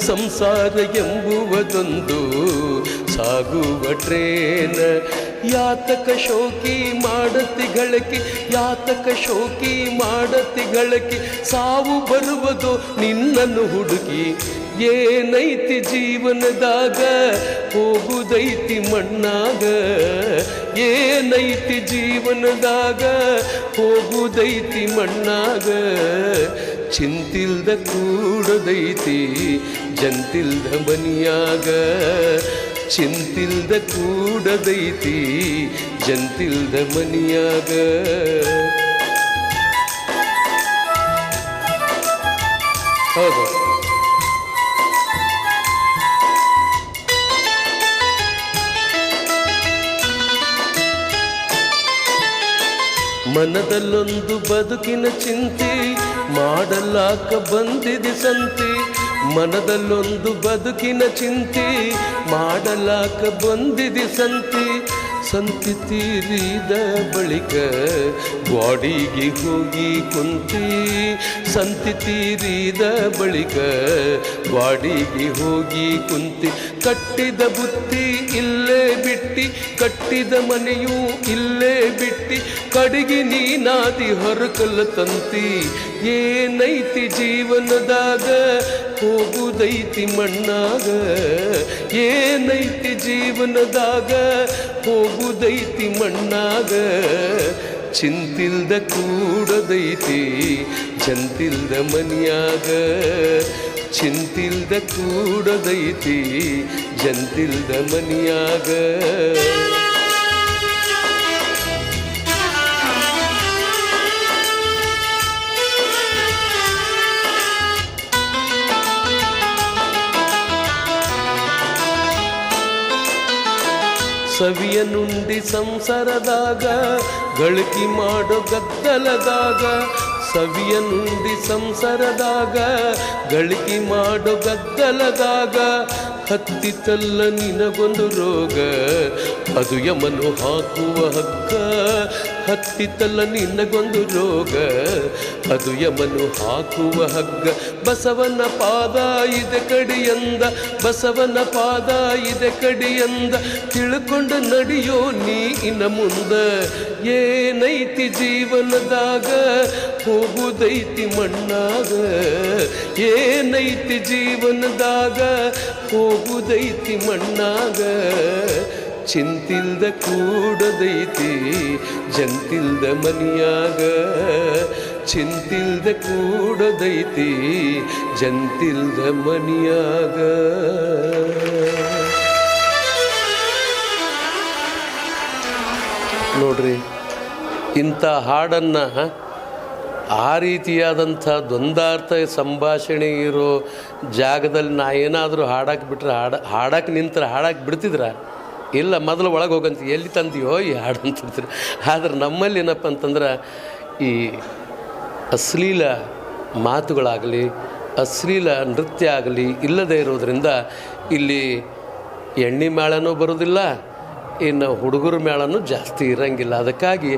ಸಂಸಾರ ಎಂಬುವುದೊಂದು ಸಾಗುವ ಟ್ರೇನ. ಯಾತಕ ಶೋಕಿ ಮಾಡತಿ ಗಳಕಿ, ಯಾತಕ ಶೋಕಿ ಮಾಡತಿ ಗಳಕಿ, ಸಾವು ಬರುವುದು ನಿನ್ನನ್ನು ಹುಡುಕಿ. ಏನೈತಿ ಜೀವನದಾಗ ಹೋಗುದೈತಿ ಮಣ್ಣಾಗ, ಏನೈತಿ ಜೀವನದಾಗ ಹೋಗುದೈತಿ ಮಣ್ಣಾಗ, ಚಿಂತಿಲ್ದ ಕೂಡದೈತಿ ಜಂತಿಲ್ದ ಮನಿಯಾಗ, ಚಿಂತಿಲ್ದ ಕೂಡದೈತಿ ಜಂತಿಲ್ದ ಮನಿಯಾಗ. ಹೌದು, ಮನದಲ್ಲೊಂದು ಬದುಕಿನ ಚಿಂತೆ ಮಾಡಲಾಕ ಬಂದಿದೆ ಸಂತೆ, ಮನದಲ್ಲೊಂದು ಬದುಕಿನ ಚಿಂತೆ ಮಾಡಲಾಕ ಬಂದಿದೆ ಸಂತೆ. ಸಂತಿ ತೀರಿದ ಬಳಿಕ ಗ್ವಾಡಿಗೆ ಹೋಗಿ ಕುಂತಿ, ಸಂತಿ ತೀರಿದ ಬಳಿಕ ಗ್ವಾಡಿಗೆ ಹೋಗಿ ಕುಂತಿ. ಕಟ್ಟಿದ ಬುತ್ತಿ ಇಲ್ಲೇ ಬಿಟ್ಟಿ, ಕಟ್ಟಿದ ಮನೆಯೂ ಇಲ್ಲೇ ಬಿಟ್ಟಿ, ಕಡಿಗೆ ನೀನಾದಿ ಹೊರಕಲ್ಲ ತಂತಿ. ಏನೈತಿ ಜೀವನದಾಗ ಹೋಗುದೈತಿ ಮಣ್ಣಾಗ, ಏನೈತಿ ಜೀವನದಾಗ ಹೋಗುದೈತಿ ಮಣ್ಣಾಗ, ಚಿಂತಿಲ್ದ ಕೂಡದೈತಿ ಜಂತಿಲ್ದ ಮನಿಯಾಗ, ಚಿಂತಿಲ್ದ ಕೂಡದೈತಿ ಜಂತಿಲ್ದ ಮನಿಯಾಗ. ಸವಿಯ ನುಂಡಿ ಸಂಸಾರದಾಗ ಗಳಿಕೆ ಮಾಡೋ ಗದ್ದಲದಾಗ ಸವಿಯ ನುಂಡಿ ಸಂಸಾರದಾಗ ಗಳಿಕೆ ಮಾಡೋ ಗದ್ದಲದಾಗ ಹತ್ತಿತಲ್ಲ ನಿನಗೊಂದು ರೋಗ ಅದು ಯಮನು ಹಾಕುವ ಹಗ್ಗ ಹತ್ತಿತಲ್ಲ ನಿನಗೊಂದು ರೋಗ ಅದು ಯಮನು ಹಾಕುವ ಹಗ್ಗ ಬಸವನ ಪಾದ ಇದೆ ಕಡಿಯಂದ ಬಸವನ ಪಾದ ಇದೆ ಕಡಿಯಂದ ತಿಳ್ಕೊಂಡು ನಡೆಯೋ ನೀ ಇನ್ನ ಮುಂದ ಏನೈತಿ ಜೀವನದಾಗ ಹೋಗುದೈತಿ ಮಣ್ಣಾಗ ಏನೈತಿ ಜೀವನದಾಗ ಹೋಗುದೈತಿ ಮಣ್ಣಾಗ ಚಿಂತಿಲ್ದ ಕೂಡದೈತಿ ಜಂತಿಲ್ದ ಮನಿಯಾಗ ಚಿಂತಿಲ್ದ ಕೂಡದೈತಿ ಜಂತಿಲ್ದ ಮನಿಯಾಗ. ನೋಡ್ರಿ, ಇಂಥ ಹಾಡನ್ನು ಆ ರೀತಿಯಾದಂಥ ದ್ವಂದ್ವಾರ್ಥ ಸಂಭಾಷಣೆ ಇರೋ ಜಾಗದಲ್ಲಿ ನಾ ಏನಾದರೂ ಹಾಡಕ್ಕೆ ಬಿಟ್ರೆ ಹಾಡಕ್ಕೆ ನಿಂತ್ರೆ ಹಾಡಕ್ಕೆ ಬಿಡ್ತಿದ್ರ? ಇಲ್ಲ, ಮೊದಲು ಒಳಗೆ ಹೋಗಂತ ಎಲ್ಲಿ ತಂದೆಯೋ ಈ ಹಾಡು ಅಂತಿರ್ತೀರಿ. ಆದ್ರೆ ನಮ್ಮಲ್ಲಿ ಏನಪ್ಪ ಅಂತಂದ್ರೆ ಈ ಅಶ್ಲೀಲ ಮಾತುಗಳಾಗಲಿ ಅಶ್ಲೀಲ ನೃತ್ಯ ಆಗಲಿ ಇಲ್ಲದೇ ಇರೋದರಿಂದ ಇಲ್ಲಿ ಎಣ್ಣೆ ಮೇಳನೂ ಬರೋದಿಲ್ಲ, ಇನ್ನು ಹುಡುಗರ ಮೇಳನೂ ಜಾಸ್ತಿ ಇರೋಂಗಿಲ್ಲ. ಅದಕ್ಕಾಗಿ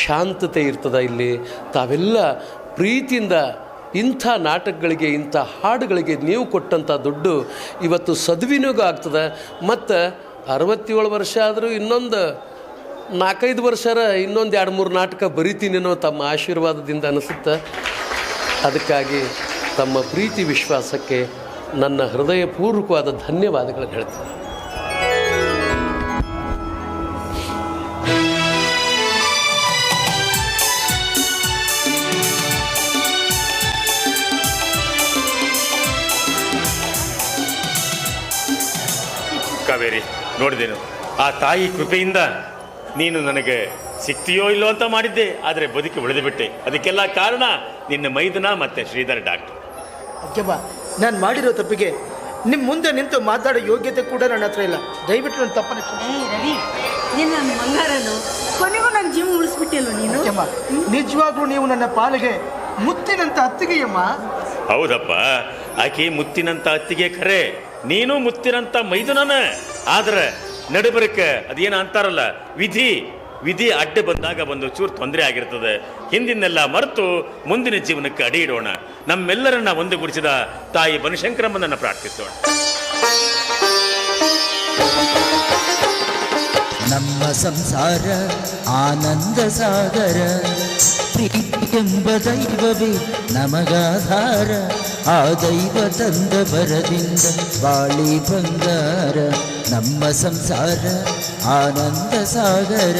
ಶಾಂತತೆ ಇರ್ತದೆ ಇಲ್ಲಿ. ತಾವೆಲ್ಲ ಪ್ರೀತಿಯಿಂದ ಇಂಥ ನಾಟಕಗಳಿಗೆ ಇಂಥ ಹಾಡುಗಳಿಗೆ ನೀವು ಕೊಟ್ಟಂಥ ದುಡ್ಡು ಇವತ್ತು ಸದ್ವಿನಿಯೋಗ ಆಗ್ತದೆ. ಮತ್ತು 67 ವರ್ಷ ಆದರೂ ಇನ್ನೊಂದು 4-5 ವರ್ಷರ ಇನ್ನೊಂದು 2-3 ನಾಟಕ ಬರಿತೀನೇನೋ ತಮ್ಮ ಆಶೀರ್ವಾದದಿಂದ ಅನಿಸುತ್ತೆ. ಅದಕ್ಕಾಗಿ ತಮ್ಮ ಪ್ರೀತಿ ವಿಶ್ವಾಸಕ್ಕೆ ನನ್ನ ಹೃದಯಪೂರ್ವಕವಾದ ಧನ್ಯವಾದಗಳನ್ನು ಹೇಳ್ತೀನಿ. ಕಾವೇರಿ, ನೋಡಿದೆನು ಆ ತಾಯಿ ಕೃಪೆಯಿಂದ ನೀನು ನನಗೆ ಸಿಕ್ತಿಯೋ ಇಲ್ಲೋ ಅಂತ ಮಾಡಿದ್ದೆ, ಆದರೆ ಬದುಕಿ ಉಳಿದು ಬಿಟ್ಟೆ. ಅದಕ್ಕೆಲ್ಲ ಕಾರಣ ನಿನ್ನ ಮೈದುನ ಮತ್ತು ಶ್ರೀಧರ್ ಡಾಕ್ಟರ್. ಅಜ್ಜಮ್ಮ, ನಾನು ಮಾಡಿರೋ ತಪ್ಪಿಗೆ ನಿಮ್ಮ ಮುಂದೆ ನಿಂತು ಮಾತಾಡೋ ಯೋಗ್ಯತೆ ಕೂಡ ನನ್ನ ಹತ್ರ ಇಲ್ಲ. ದಯವಿಟ್ಟು ನನ್ನ ತಪ್ಪನೆ ರವಿ, ನಿನ್ನ ಮಂಗಾರನು ಕೊನೆಗೂ ನನ್ನ ಜೀವ ಉಳಿಸ್ಬಿಟ್ಟಿಲ್ಲ ನೀನು. ಅಜ್ಜಮ್ಮ, ನಿಜವಾಗ್ಲೂ ನೀವು ನನ್ನ ಪಾಲಿಗೆ ಮುತ್ತಿನಂತ ಅತ್ತಿಗೆಯಮ್ಮ. ಹೌದಪ್ಪ, ಆಕೆ ಮುತ್ತಿನಂತ ಅತ್ತಿಗೆ ಖರೆ, ನೀನು ಮುತ್ತಿನಂತ ಮೈದುನನ. ಆದ್ರೆ ನಡುಬರಕ ಅದೇನ ಅಂತಾರಲ್ಲ, ವಿಧಿ ಅಡ್ಡ ಬಂದಾಗ ಒಂದು ಚೂರು ತೊಂದರೆ ಆಗಿರ್ತದೆ. ಹಿಂದಿನೆಲ್ಲ ಮರೆತು ಮುಂದಿನ ಜೀವನಕ್ಕೆ ಅಡಿ ಇಡೋಣ. ನಮ್ಮೆಲ್ಲರನ್ನ ಒಂದುಗೂಡಿಸಿದ ತಾಯಿ ಬನಶಂಕರಮ್ಮನನ್ನು ಪ್ರಾರ್ಥಿಸೋಣ. ನಮ್ಮ ಸಂಸಾರ ಆನಂದ ಸಾಗರ, ಪ್ರೀತಿ ಎಂಬ ದೈವವೇ ನಮಗಾಧಾರ. ಆ ದೈವ ತಂದ ಬರದಿಂದ ಬಾಳಿ ಬಂಗಾರ. ನಮ್ಮ ಸಂಸಾರ ಆನಂದ ಸಾಗರ,